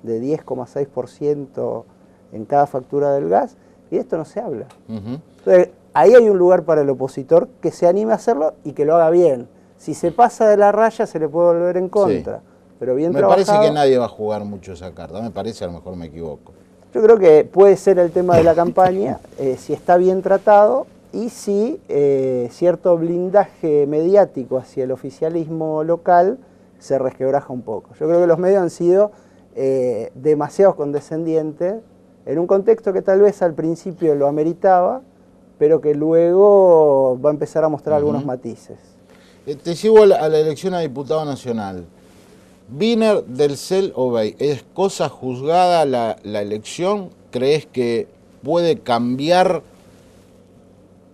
de 10,6% en cada factura del gas, y de esto no se habla. Entonces, ahí hay un lugar para el opositor que se anime a hacerlo y que lo haga bien. Si se pasa de la raya se le puede volver en contra, pero bien trabajado. Me parece que nadie va a jugar mucho esa carta, me parece, a lo mejor me equivoco. Yo creo que puede ser el tema de la campaña, si está bien tratado, y si cierto blindaje mediático hacia el oficialismo local se resquebraja un poco. Yo creo que los medios han sido demasiado condescendientes en un contexto que tal vez al principio lo ameritaba, pero que luego va a empezar a mostrar algunos matices. Te sigo a la elección a diputado nacional. Wiener, Delcel o Bey, ¿es cosa juzgada la elección? ¿Crees que puede cambiar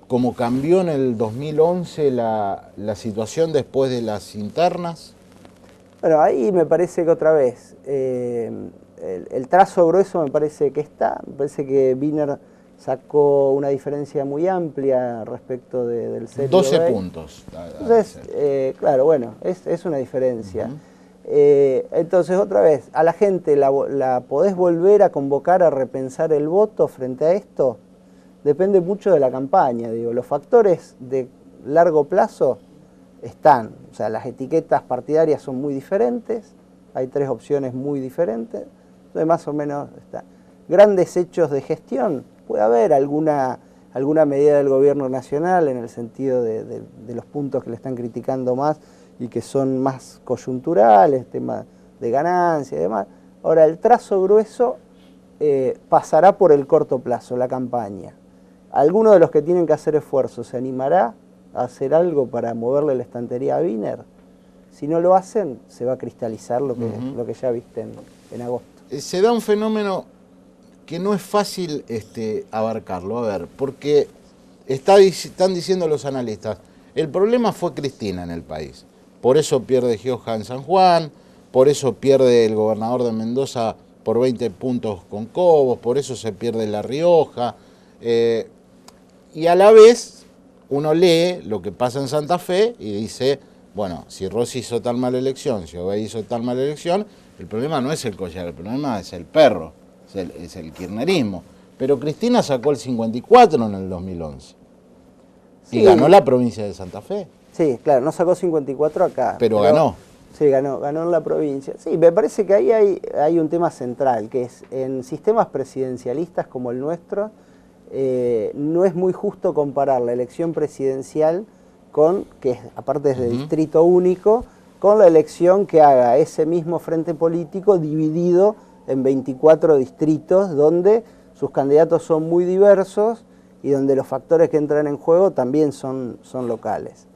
como cambió en el 2011 la situación después de las internas? Bueno, ahí me parece que otra vez, el trazo grueso me parece que está, me parece que Wiener sacó una diferencia muy amplia respecto del CEL. 12 puntos. Entonces, claro, bueno, es una diferencia. Entonces, otra vez, a la gente la podés volver a convocar a repensar el voto frente a esto. Depende mucho de la campaña, digo, los factores de largo plazo están, o sea, las etiquetas partidarias son muy diferentes, hay 3 opciones muy diferentes, entonces más o menos está. Grandes hechos de gestión, puede haber alguna medida del gobierno nacional en el sentido de los puntos que le están criticando más y que son más coyunturales, temas de ganancia y demás. Ahora, el trazo grueso pasará por el corto plazo, la campaña. ¿Alguno de los que tienen que hacer esfuerzos se animará a hacer algo para moverle la estantería a Wiener? Si no lo hacen, se va a cristalizar lo que ya viste en agosto. Se da un fenómeno que no es fácil abarcarlo, a ver, porque están diciendo los analistas, el problema fue Cristina en el país, por eso pierde Gioja en San Juan, por eso pierde el gobernador de Mendoza por 20 puntos con Cobos, por eso se pierde La Rioja, y a la vez uno lee lo que pasa en Santa Fe y dice, bueno, si Rossi hizo tal mala elección, si Obey hizo tal mala elección, el problema no es el collar, el problema es el perro, es el kirchnerismo. Pero Cristina sacó el 54 en el 2011 y ganó la provincia de Santa Fe. Sí, claro, no sacó 54 acá. Pero ganó. Sí, ganó en la provincia. Sí, me parece que ahí hay un tema central, que es en sistemas presidencialistas como el nuestro, no es muy justo comparar la elección presidencial con, que aparte es de distrito único, con la elección que haga ese mismo frente político dividido en 24 distritos donde sus candidatos son muy diversos y donde los factores que entran en juego también son locales.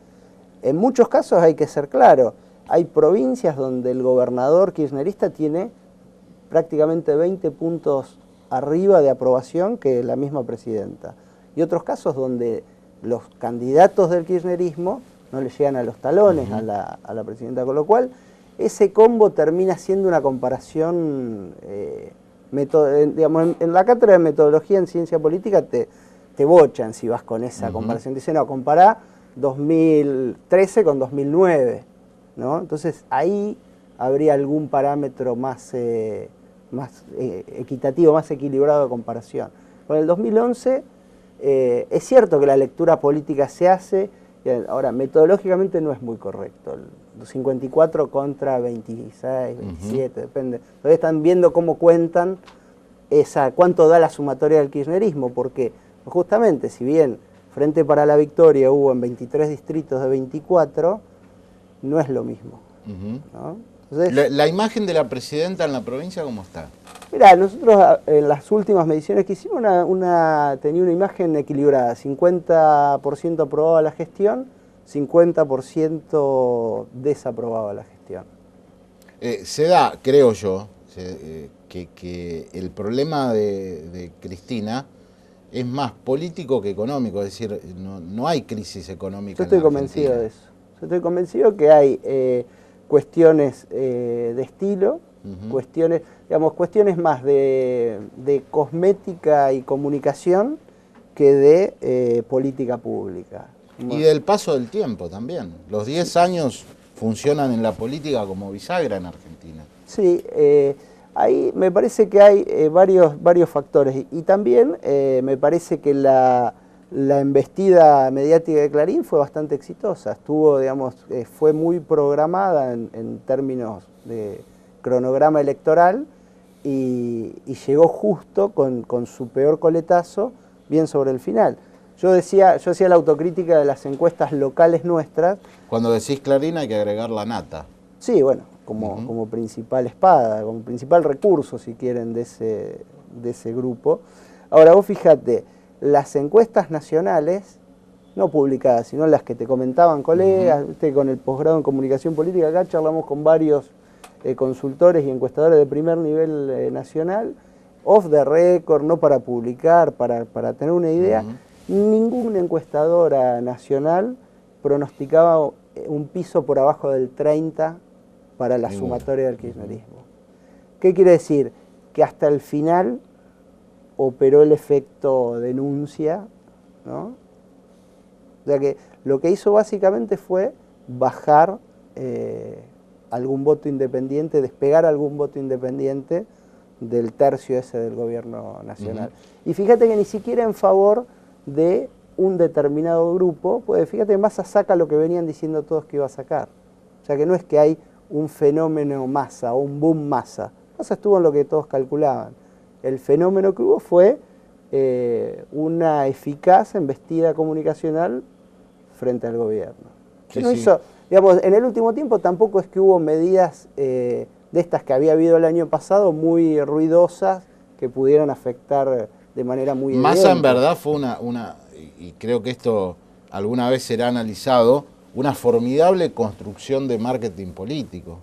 En muchos casos hay que ser claro, hay provincias donde el gobernador kirchnerista tiene prácticamente 20 puntos arriba de aprobación que la misma presidenta. Y otros casos donde los candidatos del kirchnerismo no le llegan a los talones a la presidenta, con lo cual ese combo termina siendo una comparación, digamos, en la cátedra de metodología en ciencia política te bochan si vas con esa comparación. Dicen, no, compará 2013 con 2009, ¿no? Entonces ahí habría algún parámetro más equitativo, más equilibrado de comparación. Con el 2011 es cierto que la lectura política se hace, ahora metodológicamente no es muy correcto, 54 contra 26, 27, depende. Todavía están viendo cómo cuentan cuánto da la sumatoria del kirchnerismo, porque justamente si bien Frente para la Victoria hubo en 23 distritos de 24, no es lo mismo, ¿no? Entonces, ¿La imagen de la presidenta en la provincia cómo está? Mirá, nosotros en las últimas mediciones que hicimos tenía una imagen equilibrada, 50% aprobaba la gestión, 50% desaprobaba la gestión. Se da, creo yo, que el problema de Cristina es más político que económico, es decir, no hay crisis económica. Yo estoy convencido de eso. Yo estoy convencido que hay cuestiones de estilo, cuestiones más de cosmética y comunicación que de política pública. Y del paso del tiempo también. Los 10 años funcionan en la política como bisagra en Argentina. Sí, ahí me parece que hay varios factores. Y también me parece que la embestida mediática de Clarín fue bastante exitosa. Estuvo, digamos, fue muy programada en términos de cronograma electoral y llegó justo con su peor coletazo bien sobre el final. Yo hacía la autocrítica de las encuestas locales nuestras. Cuando decís Clarín hay que agregar la nata. Sí, bueno, como principal espada, como principal recurso, si quieren, de ese grupo. Ahora, vos fíjate, las encuestas nacionales no publicadas, sino las que te comentaban colegas, con el posgrado en comunicación política, acá charlamos con varios consultores y encuestadores de primer nivel nacional, off the record, no para publicar, para tener una idea. Ninguna encuestadora nacional pronosticaba un piso por abajo del 30 para la sumatoria del kirchnerismo. ¿Qué quiere decir? Que hasta el final operó el efecto denuncia, ¿no? O sea que lo que hizo básicamente fue bajar algún voto independiente, despegar algún voto independiente del tercio ese del gobierno nacional. Y fíjate que ni siquiera en favor de un determinado grupo, pues fíjate, Massa saca lo que venían diciendo todos que iba a sacar. O sea que no es que hay un fenómeno Massa o un boom Massa. Massa estuvo en lo que todos calculaban. El fenómeno que hubo fue una eficaz embestida comunicacional frente al gobierno. No hizo, digamos, en el último tiempo tampoco es que hubo medidas de estas que había habido el año pasado muy ruidosas que pudieran afectar de manera muy evidente. Massa en verdad fue y creo que esto alguna vez será analizado, una formidable construcción de marketing político.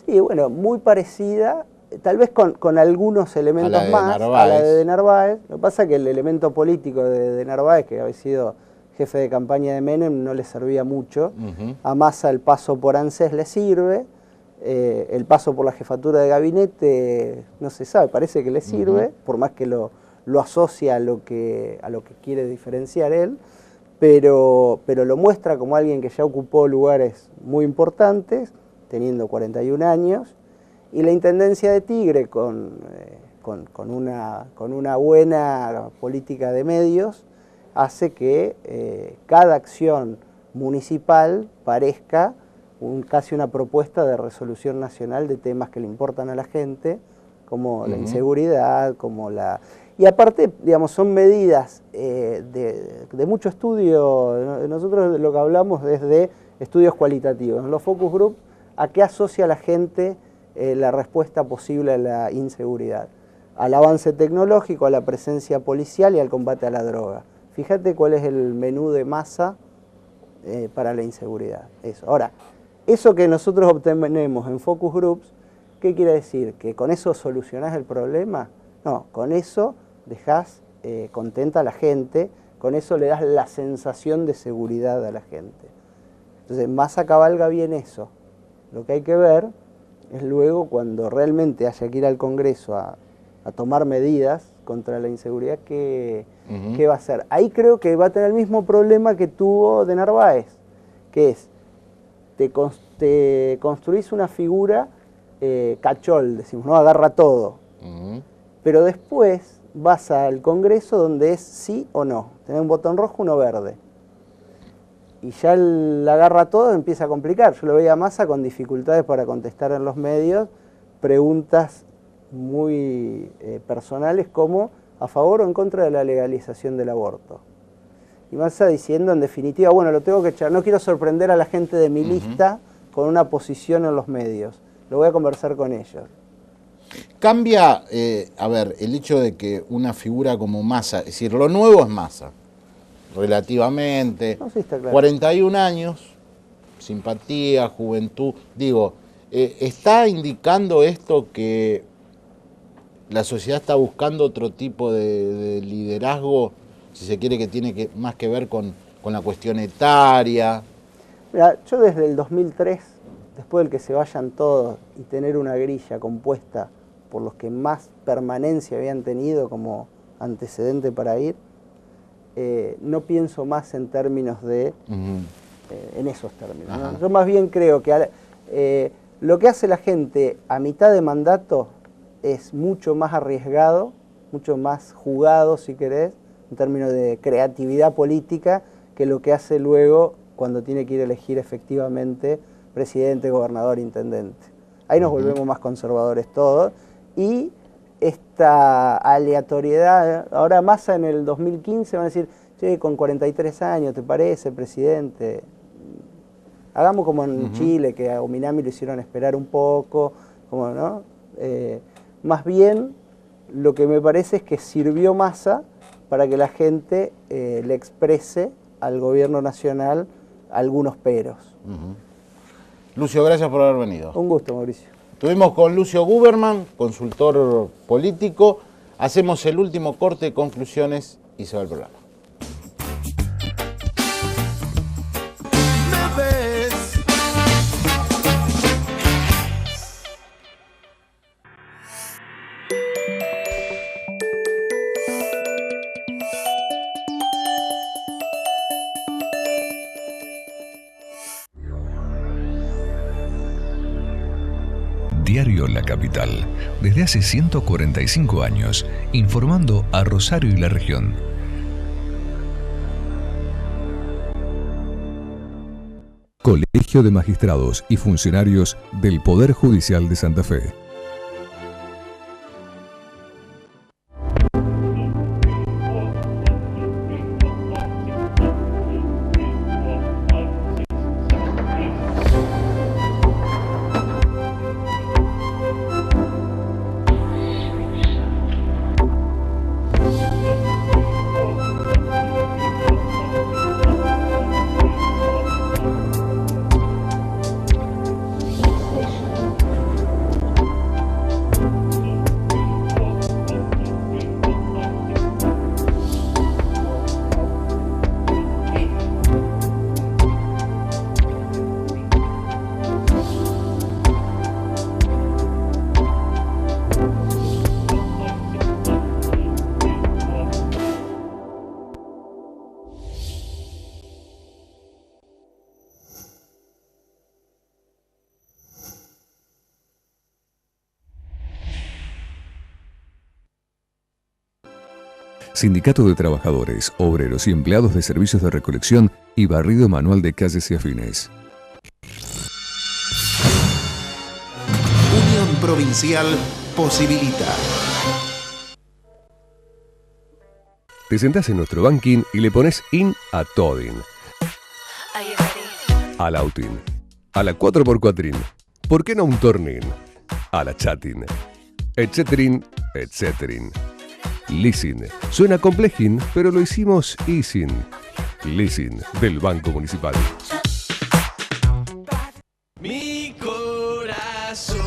Sí, bueno, muy parecida, tal vez con algunos elementos más a la de Narváez. Lo que pasa es que el elemento político de Narváez, que había sido jefe de campaña de Menem, no le servía mucho. A Massa el paso por ANSES le sirve, el paso por la jefatura de gabinete no se sabe, parece que le sirve, por más que lo asocia a lo que quiere diferenciar él, pero lo muestra como alguien que ya ocupó lugares muy importantes, teniendo 41 años, y la intendencia de Tigre con una buena política de medios hace que cada acción municipal parezca casi una propuesta de resolución nacional de temas que le importan a la gente, como la inseguridad, como la... Y aparte, digamos, son medidas de mucho estudio. Nosotros lo que hablamos es de estudios cualitativos. En los focus group, ¿a qué asocia la gente la respuesta posible a la inseguridad? Al avance tecnológico, a la presencia policial y al combate a la droga. Fíjate cuál es el menú de Massa para la inseguridad. Eso. Ahora, eso que nosotros obtenemos en focus groups, ¿qué quiere decir? ¿Que con eso solucionás el problema? No, con eso dejás contenta a la gente, con eso le das la sensación de seguridad a la gente. Entonces, Massa cabalga bien eso. Lo que hay que ver es luego cuando realmente haya que ir al Congreso a tomar medidas contra la inseguridad, ¿qué va a hacer? Ahí creo que va a tener el mismo problema que tuvo de Narváez, que es, te construís una figura cachol, decimos, ¿no? Agarra todo. Pero después vas al Congreso donde es sí o no. Tenés un botón rojo, uno verde. Y ya el agarra todo empieza a complicar. Yo lo veía a Massa con dificultades para contestar en los medios preguntas muy personales como a favor o en contra de la legalización del aborto. Y Massa diciendo en definitiva, bueno, lo tengo que echar, no quiero sorprender a la gente de mi lista con una posición en los medios. Lo voy a conversar con ellos. Cambia, a ver, el hecho de que una figura como Massa, es decir, lo nuevo es Massa, relativamente, no, sí, está claro. 41 años, simpatía, juventud, digo, ¿está indicando esto que la sociedad está buscando otro tipo de liderazgo, si se quiere, que tiene más que ver con la cuestión etaria? Mira, yo desde el 2003, después del que se vayan todos y tener una grilla compuesta por los que más permanencia habían tenido como antecedente para ir, no pienso más en términos de, en esos términos, ¿no? Yo más bien creo que lo que hace la gente a mitad de mandato es mucho más arriesgado, mucho más jugado, si querés, en términos de creatividad política, que lo que hace luego cuando tiene que ir a elegir efectivamente presidente, gobernador, intendente. Ahí nos volvemos más conservadores todos. Y esta aleatoriedad, ahora Massa en el 2015 van a decir, che, con 43 años, ¿te parece, presidente? Hagamos como en Chile, que a Ominami lo hicieron esperar un poco, como, ¿no? Más bien, lo que me parece es que sirvió Massa para que la gente le exprese al gobierno nacional algunos peros. Lucio, gracias por haber venido. Un gusto, Mauricio. Estuvimos con Lucio Guberman, consultor político. Hacemos el último corte de conclusiones y se va el programa. Diario La Capital, desde hace 145 años, informando a Rosario y la región. Colegio de Magistrados y Funcionarios del Poder Judicial de Santa Fe. Sindicato de Trabajadores, Obreros y Empleados de Servicios de Recolección y Barrido Manual de Calles y Afines. Unión Provincial posibilita. Te sentás en nuestro banking y le pones IN a Todin. Al Autin. A la 4x4. ¿Por qué no un Tornin? A la Chatin. Etcéterin, etcéterin. Leasing. Suena complejín, pero lo hicimos easy. Leasing del Banco Municipal. Mi corazón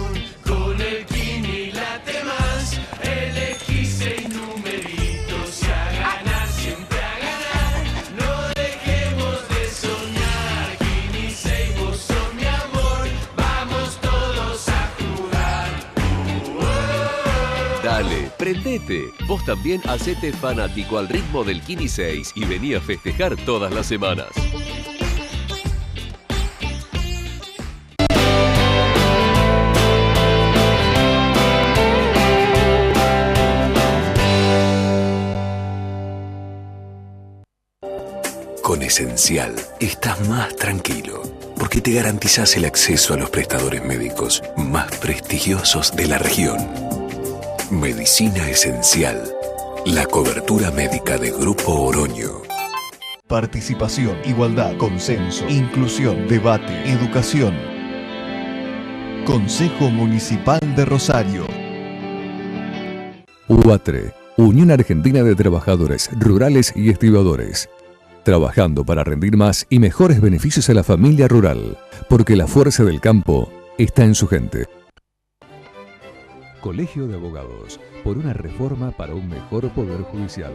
con el Kini late más. Elegí 6 numeritos y a ganar, siempre a ganar. No dejemos de soñar. Kini 6, vos sos mi amor. Vamos todos a jugar. Dale, prendete. Vos también hacete fanático al ritmo del Kini 6 y vení a festejar todas las semanas. Con Esencial estás más tranquilo, porque te garantizás el acceso a los prestadores médicos más prestigiosos de la región. Medicina Esencial, la cobertura médica de Grupo Oroño. Participación, igualdad, consenso, inclusión, debate, educación. Consejo Municipal de Rosario. UATRE, Unión Argentina de Trabajadores Rurales y Estibadores. Trabajando para rendir más y mejores beneficios a la familia rural, porque la fuerza del campo está en su gente. Colegio de Abogados, por una reforma para un mejor poder judicial.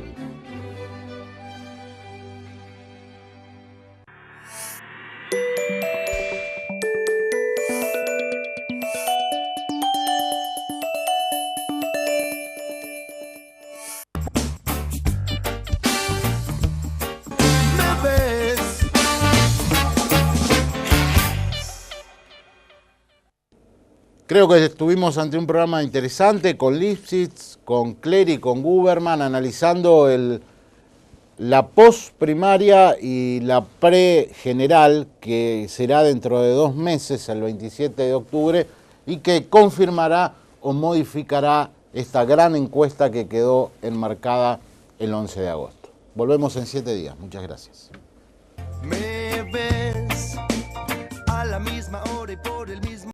Creo que estuvimos ante un programa interesante con Lifshitz, con Clery, con Guberman, analizando la post-primaria y la pre-general, que será dentro de 2 meses, el 27 de octubre, y que confirmará o modificará esta gran encuesta que quedó enmarcada el 11 de agosto. Volvemos en 7 días. Muchas gracias. Me ves a la misma hora y por el